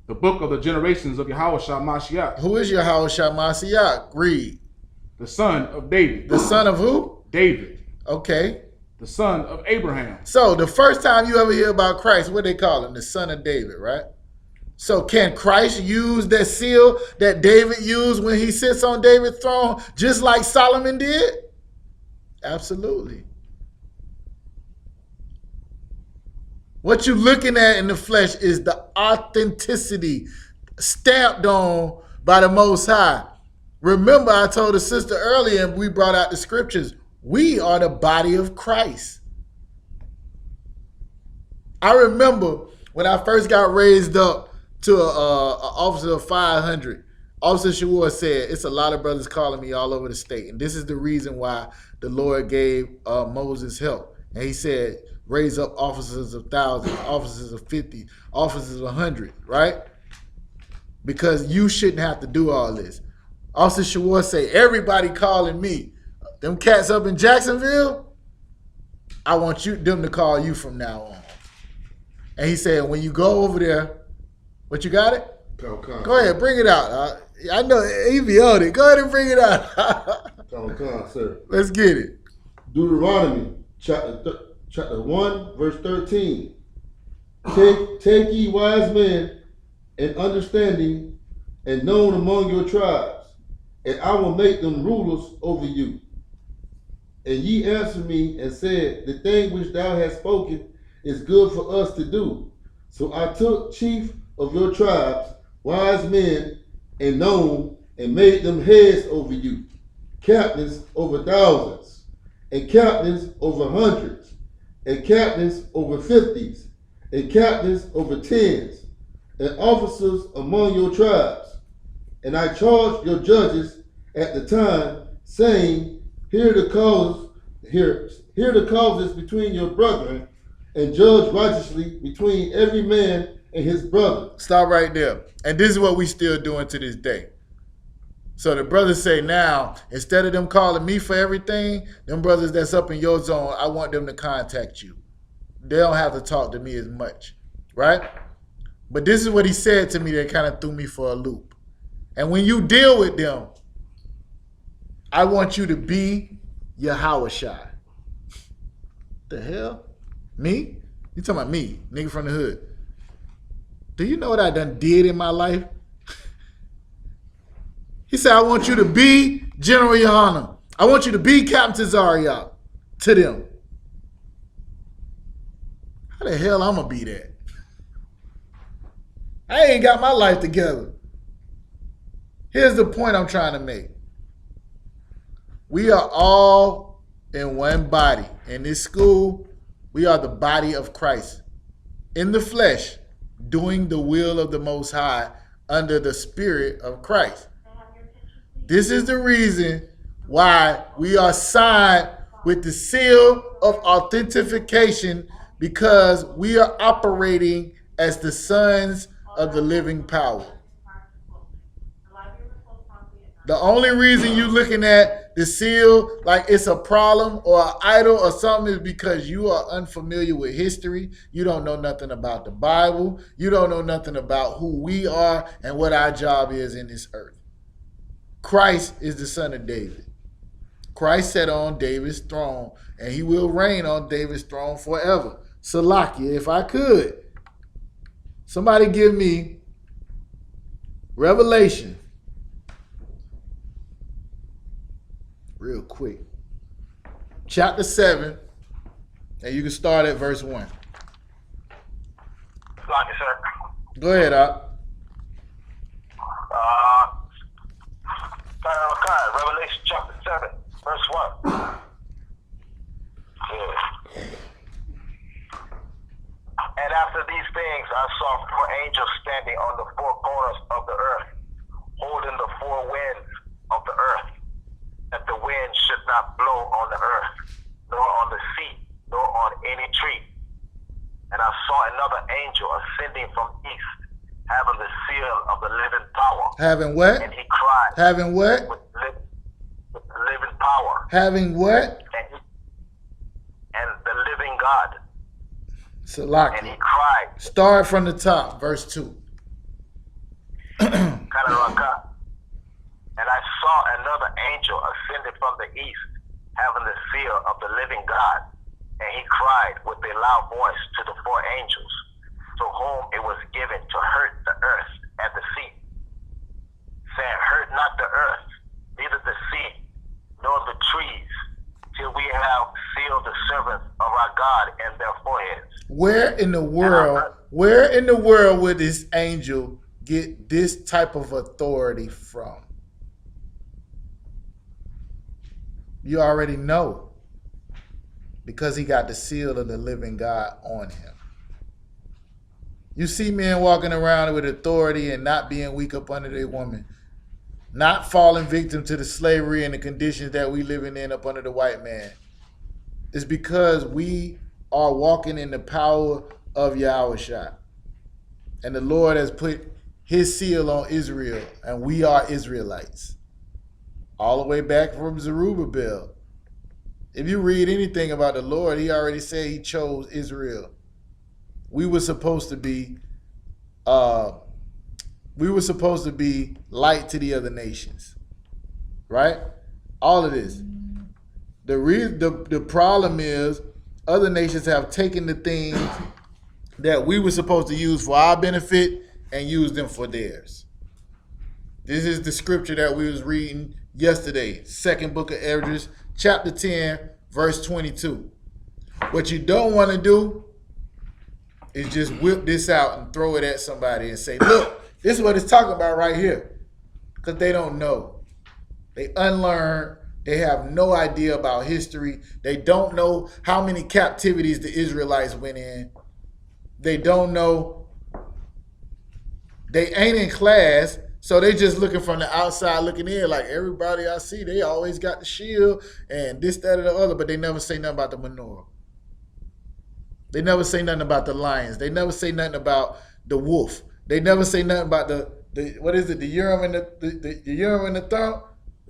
The book of the generations of Yahushua Mashiach. Who is Yahushua Mashiach? Read. The son of David. The son of who? David. Okay. The son of Abraham. So the first time you ever hear about Christ, what they call him? The son of David, right? So can Christ use that seal that David used when he sits on David's throne, just like Solomon did? Absolutely. What you're looking at in the flesh is the authenticity stamped on by the Most High. Remember, I told the sister earlier, and we brought out the scriptures, we are the body of Christ. I remember when I first got raised up to an officer of 500, Officer Shawar said, it's a lot of brothers calling me all over the state. And this is the reason why the Lord gave Moses help. And he said, raise up officers of 1,000, officers of 50, officers of 100, right? Because you shouldn't have to do all this. Officer Shawar say, everybody calling me. Them cats up in Jacksonville, I want them to call you from now on. And he said, when you go over there, what you got it? Go ahead, bring it out. I know he be on it. Go ahead and bring it out. Sir. Let's get it. Deuteronomy chapter 1, verse 13. Take ye wise men and understanding and known among your tribes, and I will make them rulers over you. And ye answered me and said, the thing which thou hast spoken is good for us to do. So I took chief of your tribes, wise men and known, and made them heads over you, captains over thousands, and captains over hundreds, and captains over fifties, and captains over tens, and officers among your tribes. And I charged your judges at the time, saying, hear the causes between your brethren, and judge righteously between every man and his brother. Stop right there. And this is what we still doing to this day. So the brothers say now, instead of them calling me for everything, them brothers that's up in your zone, I want them to contact you. They don't have to talk to me as much, right? But this is what he said to me that kind of threw me for a loop. And when you deal with them, I want you to be Yahushua. The hell? Me? You talking about me, nigga from the hood. Do you know what I done did in my life? He said, I want you to be General Yohana. I want you to be Captain Tazariak to them. How the hell I'm going to be that? I ain't got my life together. Here's the point I'm trying to make. We are all in one body. In this school, we are the body of Christ. In the flesh, doing the will of the Most High under the Spirit of Christ. This is the reason why we are signed with the seal of authentication, because we are operating as the sons of the living power. The only reason you looking at the seal like it's a problem or an idol or something is because you are unfamiliar with history. You don't know nothing about the Bible. You don't know nothing about who we are and what our job is in this earth. Christ is the son of David. Christ sat on David's throne, and he will reign on David's throne forever. Salakia, if I could, somebody give me Revelation real quick. Chapter 7, and you can start at verse 1. Like it, sir. Go ahead, Op. Revelation chapter 7, verse 1. Yeah. And after these things, I saw 4 angels standing on the 4 corners of the earth, holding the 4 winds of the earth, that the wind should not blow on the earth, nor on the sea, nor on any tree. And I saw another angel ascending from east, having the seal of the living power. Having what? And he cried. Having what? With living power. Having what? And the living God. Salakia. And he cried. Start from the top, verse 2. Kalaraka. And I saw another angel ascended from the east, having the seal of the living God. And he cried with a loud voice to the 4 angels, to whom it was given to hurt the earth and the sea, saying, hurt not the earth, neither the sea, nor the trees, till we have sealed the servants of our God in their foreheads. Where in the world would this angel get this type of authority from? You already know. Because he got the seal of the living God on him. You see men walking around with authority and not being weak up under their woman. Not falling victim to the slavery and the conditions that we living in up under the white man. It's because we are walking in the power of Yahushua. And the Lord has put his seal on Israel, and we are Israelites. All the way back from Zerubbabel. If you read anything about the Lord, he already said he chose Israel. We were supposed to be light to the other nations. Right? All of this. The problem is other nations have taken the things that we were supposed to use for our benefit and use them for theirs. This is the scripture that we was reading yesterday, second book of Esdras, chapter 10, verse 22. What you don't want to do is just whip this out and throw it at somebody and say, look, this is what it's talking about right here. Because they don't know. They unlearn. They have no idea about history. They don't know how many captivities the Israelites went in. They don't know. They ain't in class, so they just looking from the outside looking in like everybody I see, they always got the shield and this, that, or the other, but they never say nothing about the menorah. They never say nothing about the lions. They never say nothing about the wolf. They never say nothing about the what is it, the urim and the urim and the thumb?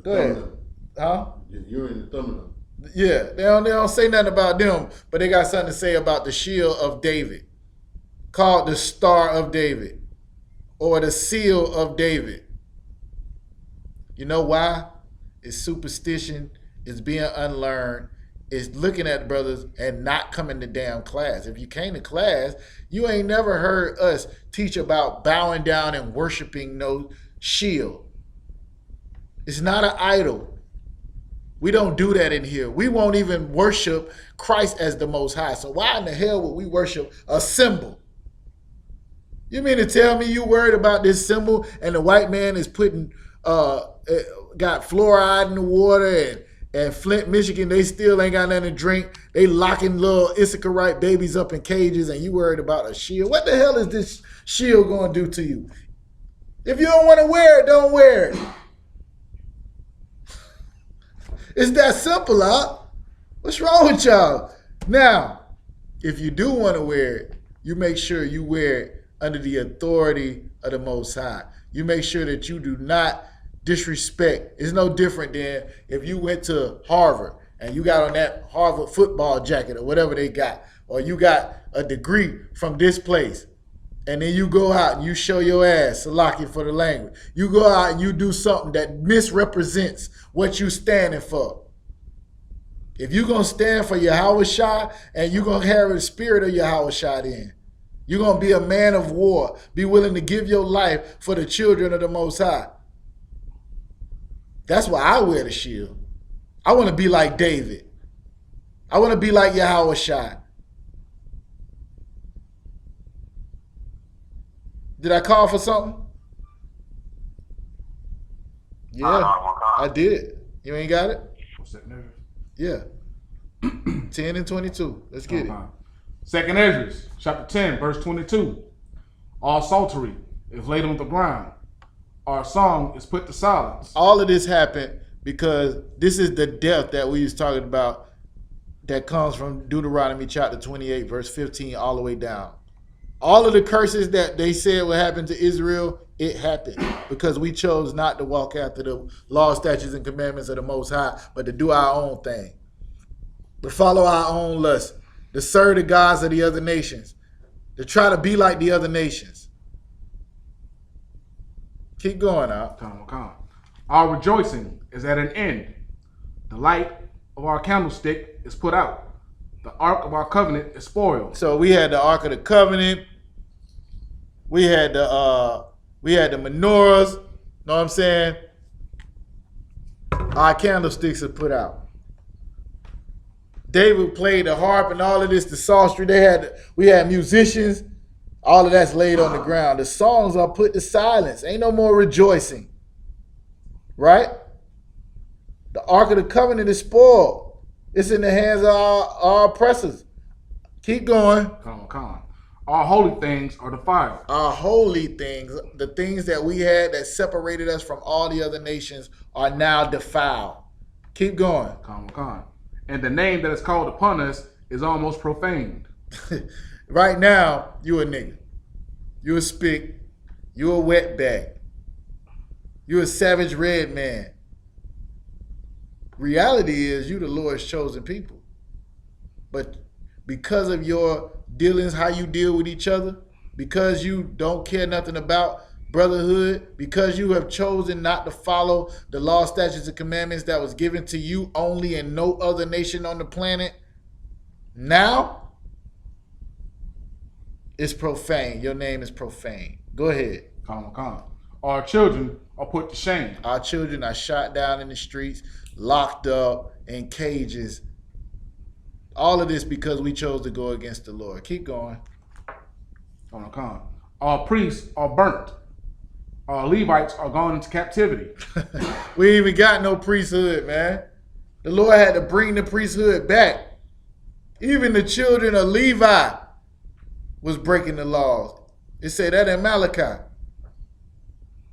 Go ahead. Huh? The urim and the thumb. Yeah, they don't say nothing about them, but they got something to say about the shield of David, called the Star of David, or the Seal of David. You know why? It's superstition. It's being unlearned. It's looking at brothers and not coming to damn class. If you came to class, you ain't never heard us teach about bowing down and worshiping no shield. It's not an idol. We don't do that in here. We won't even worship Christ as the Most High. So why in the hell would we worship a symbol? You mean to tell me you worried about this symbol and the white man is putting, got fluoride in the water and Flint, Michigan, they still ain't got nothing to drink. They locking little Issacharite babies up in cages and you worried about a shield. What the hell is this shield going to do to you? If you don't want to wear it, don't wear it. It's that simple, huh? What's wrong with y'all? Now, if you do want to wear it, you make sure you wear it under the authority of the Most High. You make sure that you do not disrespect. It's no different than if you went to Harvard and you got on that Harvard football jacket or whatever they got, or you got a degree from this place, and then you go out and you show your ass, Salaki for the language. You go out and you do something that misrepresents what you standing for. If you're going to stand for Yahweh Shai and you're going to carry the spirit of Yahweh Shai in, you're going to be a man of war, be willing to give your life for the children of the Most High. That's why I wear the shield. I want to be like David. I want to be like Yahweh Shai. Did I call for something? Yeah, I did. You ain't got it? What's that measure? Yeah. 10 and 22. Let's get it. Second Esdras, chapter 10, verse 22. All psaltery is laid on the ground. Our song is put to silence. All of this happened because this is the death that we was talking about that comes from Deuteronomy chapter 28, verse 15, all the way down. All of the curses that they said would happen to Israel, it happened because we chose not to walk after the law, statutes, and commandments of the Most High, but to do our own thing, to follow our own lust, to serve the gods of the other nations, to try to be like the other nations. Keep going out. Our rejoicing is at an end. The light of our candlestick is put out. The ark of our covenant is spoiled. So we had the Ark of the Covenant. We had the menorahs. Know what I'm saying? Our candlesticks are put out. David played the harp and all of this, the psaltery. We had musicians. All of that's laid on the ground. The songs are put to silence. Ain't no more rejoicing. Right? The Ark of the Covenant is spoiled. It's in the hands of our oppressors. Keep going. Our holy things are defiled. Our holy things, the things that we had that separated us from all the other nations, are now defiled. Keep going. And the name that is called upon us is almost profaned. Right now, you a nigga. You a spick. You a wetback. You a savage red man. Reality is you the Lord's chosen people. But because of your dealings, how you deal with each other, because you don't care nothing about brotherhood, because you have chosen not to follow the law, statutes, and commandments that was given to you only and no other nation on the planet, now it's profane. Your name is profane. Go ahead. Come. Our children are put to shame. Our children are shot down in the streets, locked up in cages. All of this because we chose to go against the Lord. Keep going. Come. Our priests are burnt. Our Levites are gone into captivity. We ain't even got no priesthood, man. The Lord had to bring the priesthood back. Even the children of Levi was breaking the laws. It said that in Malachi.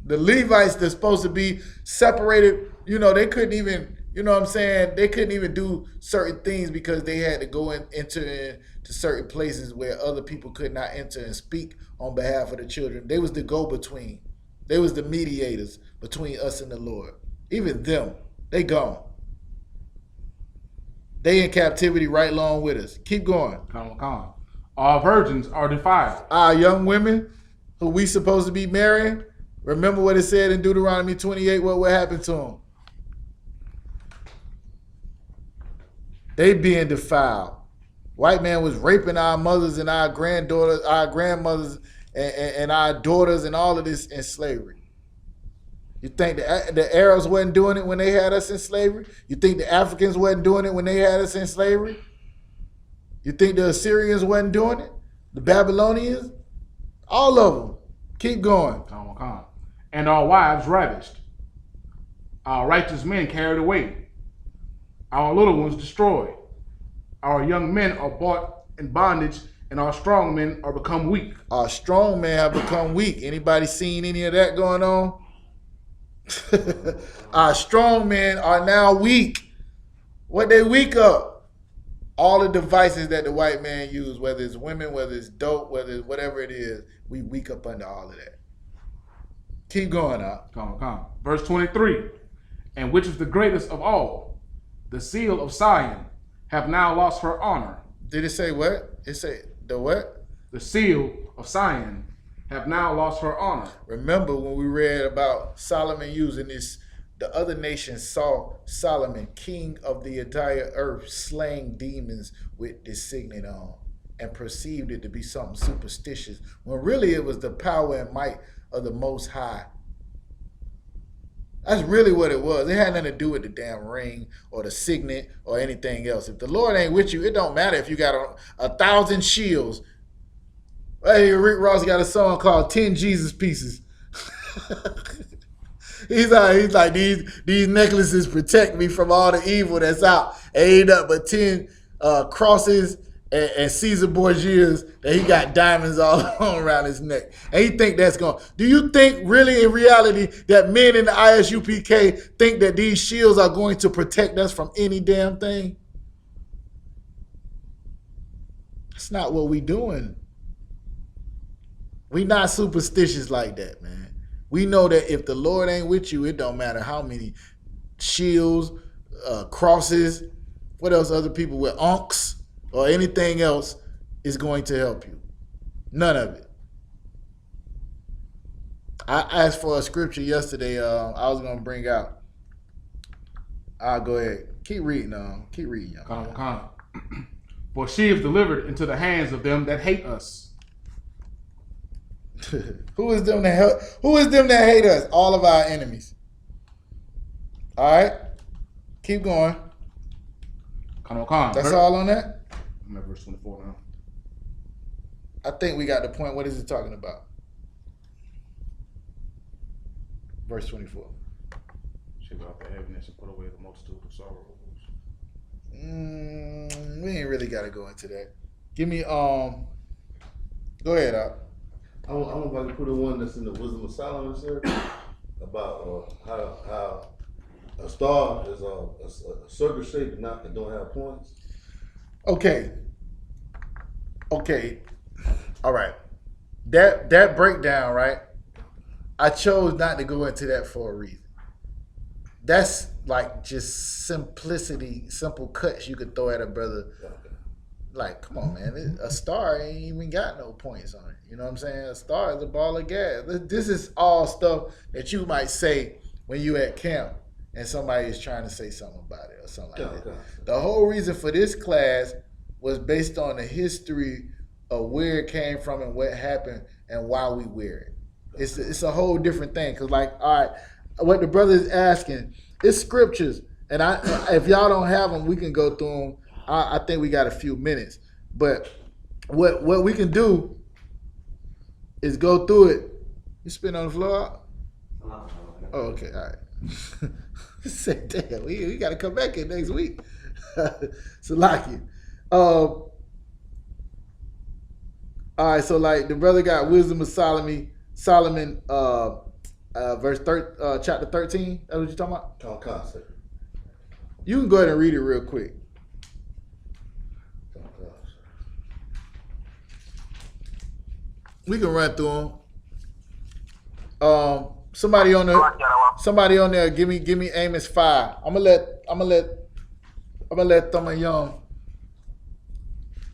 The Levites that's supposed to be separated, they couldn't even, they couldn't even do certain things because they had to go enter into certain places where other people could not enter and speak on behalf of the children. They was the go-between. They was the mediators between us and the Lord. Even them, they gone. They in captivity right along with us. Keep going. Come. Our virgins are defiled. Our young women who we supposed to be marrying, remember what it said in Deuteronomy 28, what happened to them? They being defiled. White man was raping our mothers and our granddaughters, our grandmothers, and our daughters and all of this in slavery. You think the Arabs wasn't doing it when they had us in slavery? You think the Africans wasn't doing it when they had us in slavery? You think the Assyrians wasn't doing it? The Babylonians? All of them. Keep going. Come. And our wives ravished. Our righteous men carried away. Our little ones destroyed. Our young men are bought in bondage, and our strong men are become weak. Our strong men have become weak. Anybody seen any of that going on? Our strong men are now weak. What they weak up? All the devices that the white man used, whether it's women, whether it's dope, whether it's whatever it is, we weak up under all of that. Keep going up. Come. Verse 23. And which is the greatest of all, the seal of Zion, have now lost her honor. Did it say what? It said the what? The seal of Zion have now lost her honor. Remember when we read about Solomon using this, the other nations saw Solomon, king of the entire earth, slaying demons with this signet on and perceived it to be something superstitious, when really it was the power and might of the Most High. That's really what it was. It had nothing to do with the damn ring or the signet or anything else. If the Lord ain't with you, it don't matter if you got 1,000 shields. Hey, Rick Ross got a song called 10 Jesus Pieces. he's like these necklaces protect me from all the evil that's out. Ain't up but 10 crosses and Caesar Borgias that he got diamonds all around his neck. And he think that's going. Do you think really in reality that men in the ISUPK think that these shields are going to protect us from any damn thing? That's not what we doing. We not superstitious like that, man. We know that if the Lord ain't with you, it don't matter how many shields, crosses, what else other people with unks or anything else is going to help you. None of it. I asked for a scripture yesterday I was going to bring out. I'll go ahead. Keep reading. Keep reading. Come. For she is delivered into the hands of them that hate us. Who is them that hate us? All of our enemies. All right. Keep going. Come. That's all on that? I'm at verse 24 now. I think we got the point. What is it talking about? Verse 24. Shake off the heaviness and put away the multitude of sorrows. We ain't really got to go into that. Give me, go ahead, Op. I want if I can put in one that's in the Wisdom of Solomon, sir, about how a star is a circle shape and don't have points. Okay. All right. That breakdown, right? I chose not to go into that for a reason. That's like just simplicity, simple cuts you could throw at a brother like, come on, man. A star ain't even got no points on it. You know what I'm saying? A star is a ball of gas. This is all stuff that you might say when you at camp and somebody is trying to say something about it or something like that. The whole reason for this class was based on the history of where it came from and what happened and why we wear it. It's a whole different thing. Cause like, all right, what the brother is asking, it's scriptures, and if y'all don't have them, we can go through them. I think we got a few minutes, but what we can do is go through it. You spin on the floor? Oh, okay, all right. Say, damn, we got to come back in next week. Salaki. All right, so like the brother got Wisdom of Solomon, chapter 13. That's what you talking about? Concept. You can go ahead and read it real quick. We can run through them. Somebody on there, give me Amos 5. I'm gonna let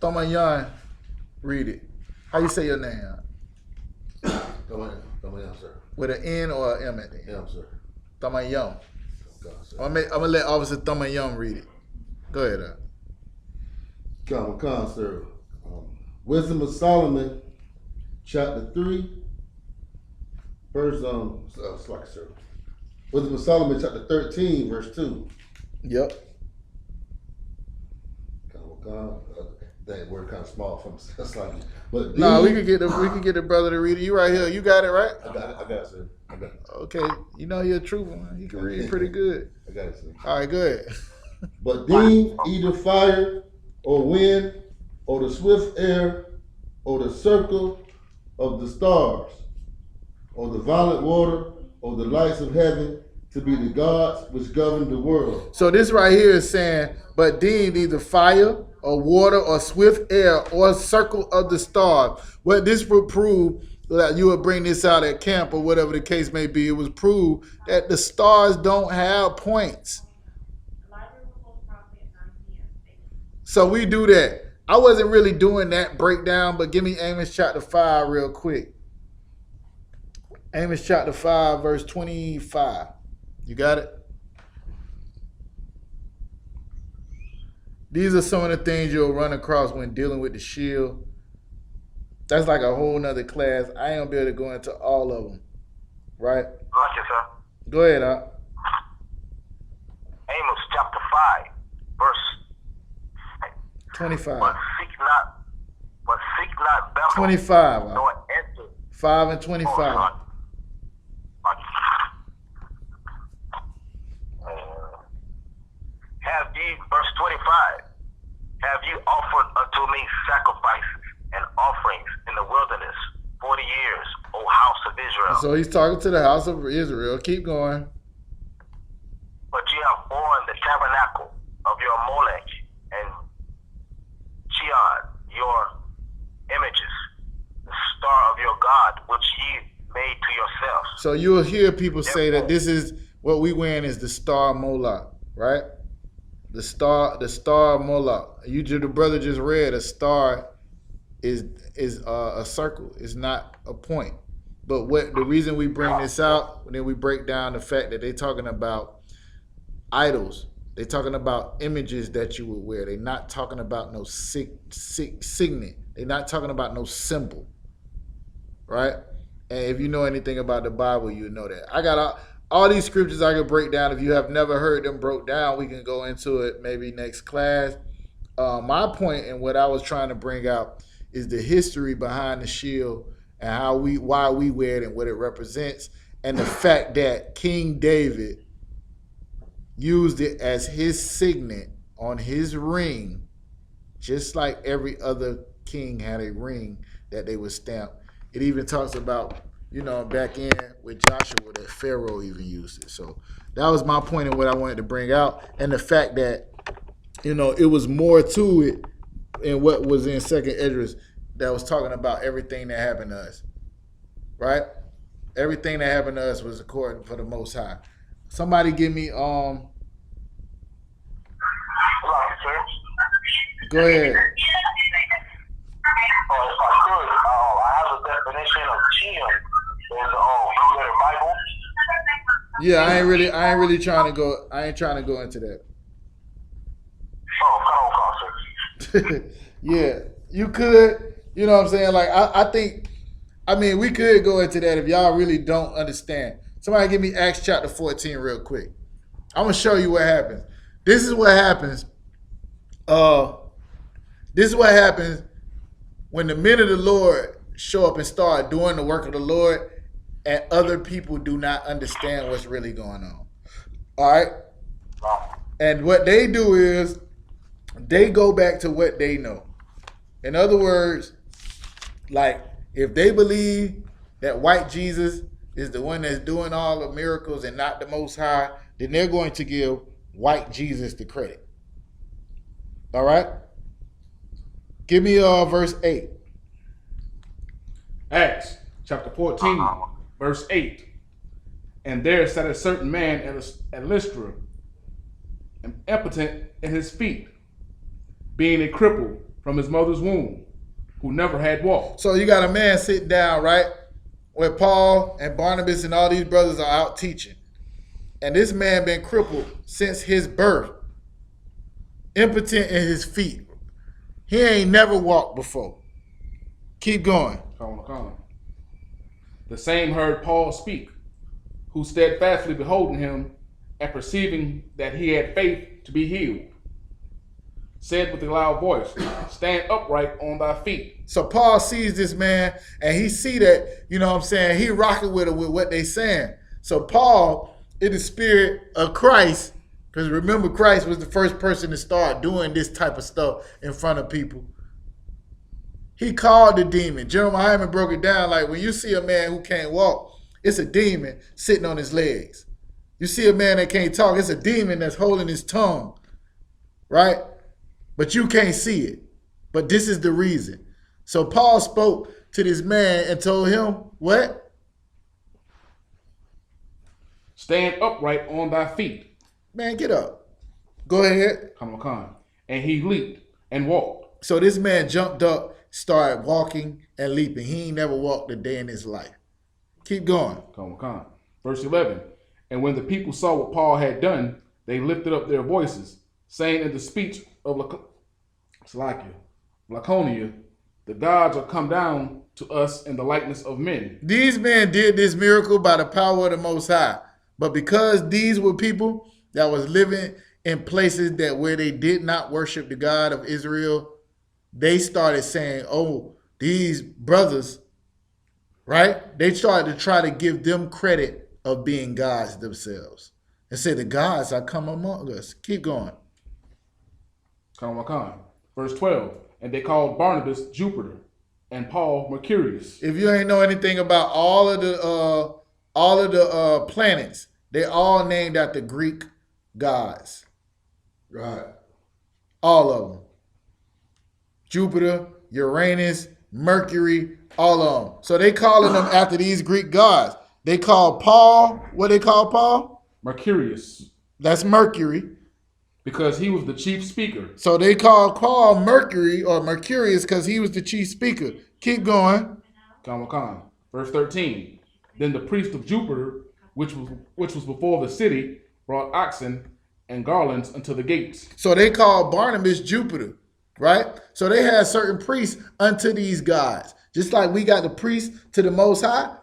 Thamayan read it. How you say your name? Thamayan, sir. With an N or an M at the end? Yeah, sir. Thamayan. I'm gonna let Officer Thamayan read it. Go ahead. Come, sir. Wisdom of Solomon, chapter 3, verse sir. Wisdom of Solomon, chapter 13, verse 2. Yep. That word kind of small for me. That's like, but no, we could get the brother to read it. You right here. You got it, right? I got it, sir. I got it. Okay. You know you're a trooper, man. You can read pretty good. I got it, sir. All right, go ahead. But deem either fire or wind or the swift air or the circle of the stars or the violent water or the lights of heaven to be the gods which govern the world. So this right here is saying, but deemed either fire or water or swift air or circle of the stars. What this would prove, that you would bring this out at camp or whatever the case may be, it was proved that the stars don't have points. So we do that. I wasn't really doing that breakdown, but give me Amos chapter 5 real quick. Amos chapter 5, verse 25. You got it? These are some of the things you'll run across when dealing with the shield. That's like a whole nother class. I ain't gonna be able to go into all of them. Right? Gotcha, sir. Go ahead, Amos chapter 5, verse 25. But seek not Bethel. 25. Nor enter. 5 and 25. Have ye, verse 25, have you offered unto me sacrifices and offerings in the wilderness 40 years, O house of Israel? So he's talking to the house of Israel. Keep going. But ye have borne the tabernacle of your Molech and Chion, your images, the star of your God, which ye made to yourselves. So you'll hear people say that this is what we wearing is the star Moloch, right? The star Moloch. The brother just read a star is a circle. It's not a point. But the reason we bring this out, then we break down the fact that they're talking about idols. They're talking about images that you would wear. They're not talking about no signet. They're not talking about no symbol, right? And if you know anything about the Bible, you know that. I got all these scriptures I could break down. If you have never heard them broke down, we can go into it maybe next class. My point and what I was trying to bring out is the history behind the shield and why we wear it and what it represents, and the fact that King David used it as his signet on his ring, just like every other king had a ring that they would stamp. It even talks about, back in with Joshua, that Pharaoh even used it. So that was my point and what I wanted to bring out. And the fact that, it was more to it in what was in Second Esdras that was talking about everything that happened to us. Right? Everything that happened to us was according for the Most High. Somebody give me Go ahead. if I could, I have a definition of chin in the Blue Letter Bible. Yeah, I ain't really trying to go. I ain't trying to go into that. Oh, come on, concert. Yeah, you could. You know what I'm saying? Like I think. I mean, we could go into that if y'all really don't understand. Somebody give me Acts chapter 14 real quick. I'm gonna show you what happens. This is what happens. This is what happens when the men of the Lord show up and start doing the work of the Lord, and other people do not understand what's really going on. All right. And what they do is they go back to what they know. In other words, like if they believe that white Jesus is the one that's doing all the miracles and not the Most High, then they're going to give white Jesus the credit. All right? Give me verse 8. Acts chapter 14, verse 8. And there sat a certain man at Lystra, impotent in his feet, being a cripple from his mother's womb, who never had walked. So you got a man sitting down, right, where Paul and Barnabas and all these brothers are out teaching. And this man been crippled since his birth, impotent in his feet. He ain't never walked before. Keep going. The same heard Paul speak, who steadfastly beholding him and perceiving that he had faith to be healed, said with a loud voice, stand upright on thy feet. So Paul sees this man and he see that, you know what I'm saying, he rocking with what they saying. So Paul, in the spirit of Christ, because remember Christ was the first person to start doing this type of stuff in front of people. He called the demon. General Hyman broke it down like when you see a man who can't walk, it's a demon sitting on his legs. You see a man that can't talk, it's a demon that's holding his tongue, right? But you can't see it. But this is the reason. So Paul spoke to this man and told him, what? Stand upright on thy feet. Man, get up. Go ahead. And he leaped and walked. So this man jumped up, started walking and leaping. He ain't never walked a day in his life. Keep going. Verse 11. And when the people saw what Paul had done, they lifted up their voices, saying in the speech of Laconia, the gods are come down to us in the likeness of men. These men did this miracle by the power of the Most High. But because these were people that was living in places that where they did not worship the God of Israel, they started saying, oh, these brothers, right? They started to try to give them credit of being gods themselves. And say the gods are come among us. Keep going. Verse 12. And they called Barnabas Jupiter and Paul Mercurius. If you ain't know anything about all of the planets, they all named after Greek gods. Right. All of them. Jupiter, Uranus, Mercury, all of them. So they calling them after these Greek gods. They call Paul, what they call Paul? Mercurius. That's Mercury. Because he was the chief speaker. So they call Paul Mercury or Mercurius because he was the chief speaker. Keep going. Verse 13. Then the priest of Jupiter, which was before the city, brought oxen and garlands unto the gates. So they called Barnabas Jupiter, right? So they had certain priests unto these gods. Just like we got the priests to the Most High,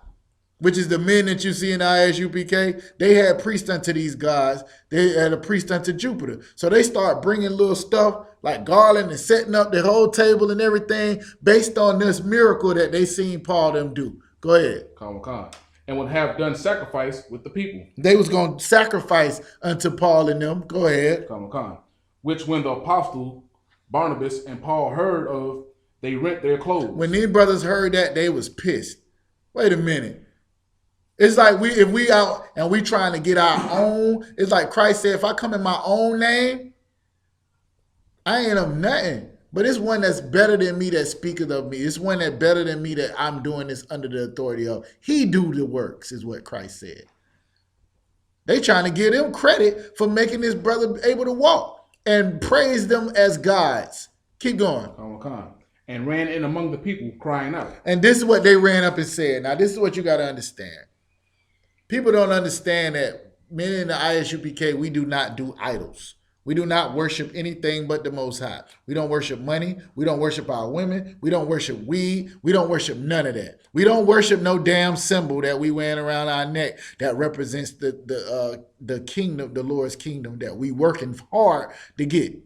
which is the men that you see in ISUPK, they had priests unto these gods. They had a priest unto Jupiter. So they start bringing little stuff like garland and setting up the whole table and everything based on this miracle that they seen Paul them do. Go ahead. And would have done sacrifice with the people. They was going to sacrifice unto Paul and them. Go ahead. Which when the apostle Barnabas and Paul heard of, they rent their clothes. When these brothers heard that, they was pissed. Wait a minute. It's like if we out and we trying to get our own, it's like Christ said, if I come in my own name, I ain't of nothing. But it's one that's better than me that speaketh of me. It's one that's better than me that I'm doing this under the authority of. He do the works, is what Christ said. They trying to give him credit for making this brother able to walk and praise them as gods. Keep going. and ran in among the people, crying out. And this is what they ran up and said. Now, this is what you got to understand. People don't understand that men in the ISUPK, we do not do idols. We do not worship anything but the Most High. We don't worship money. We don't worship our women. We don't worship weed. We don't worship none of that. We don't worship no damn symbol that we wearing around our neck that represents the kingdom, the Lord's kingdom that we working hard to get.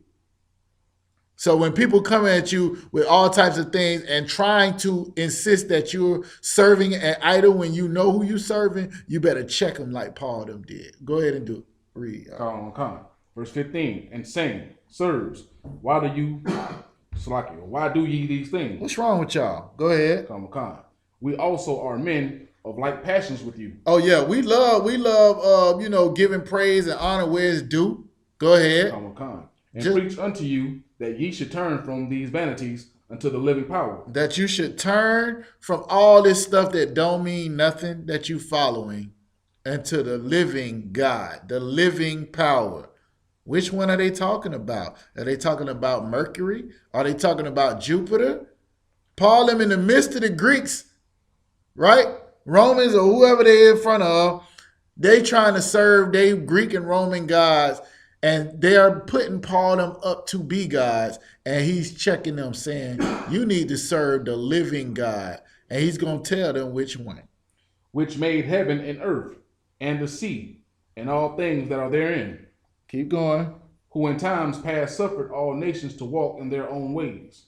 So when people come at you with all types of things and trying to insist that you're serving an idol when you know who you're serving, you better check them like Paul them did. Go ahead and do it. Read. Verse 15, and saying, Sirs, why do ye these things? What's wrong with y'all? Go ahead. We also are men of like passions with you. Oh yeah, we love giving praise and honor where it's due. Go ahead. And preach unto you that ye should turn from these vanities unto the living power. That you should turn from all this stuff that don't mean nothing that you following into the living God, the living power. Which one are they talking about? Are they talking about Mercury? Are they talking about Jupiter? Paul, them in the midst of the Greeks, right? Romans or whoever they're in front of, they trying to serve their Greek and Roman gods, and they are putting Paul them up to be gods, and he's checking them saying, you need to serve the living God. And he's going to tell them which one. Which made heaven and earth and the sea and all things that are therein. Keep going. Who in times past suffered all nations to walk in their own ways.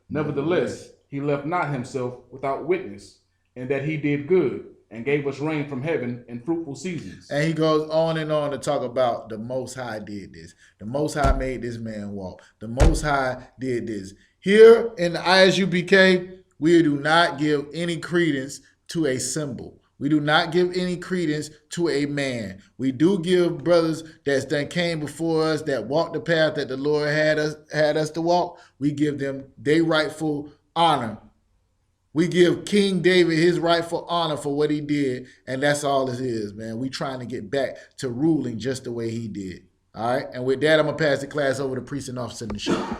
Nevertheless, he left not himself without witness, in that he did good and gave us rain from heaven in fruitful seasons. And he goes on and on to talk about the Most High did this. The Most High made this man walk. The Most High did this. Here in the ISUPK, we do not give any credence to a symbol. We do not give any credence to a man. We do give brothers that came before us, that walked the path that the Lord had us to walk. We give them their rightful honor. We give King David his rightful honor for what he did, and that's all it is, man. We trying to get back to ruling just the way he did. All right? And with that, I'm going to pass the class over to Priest and Officer in the show.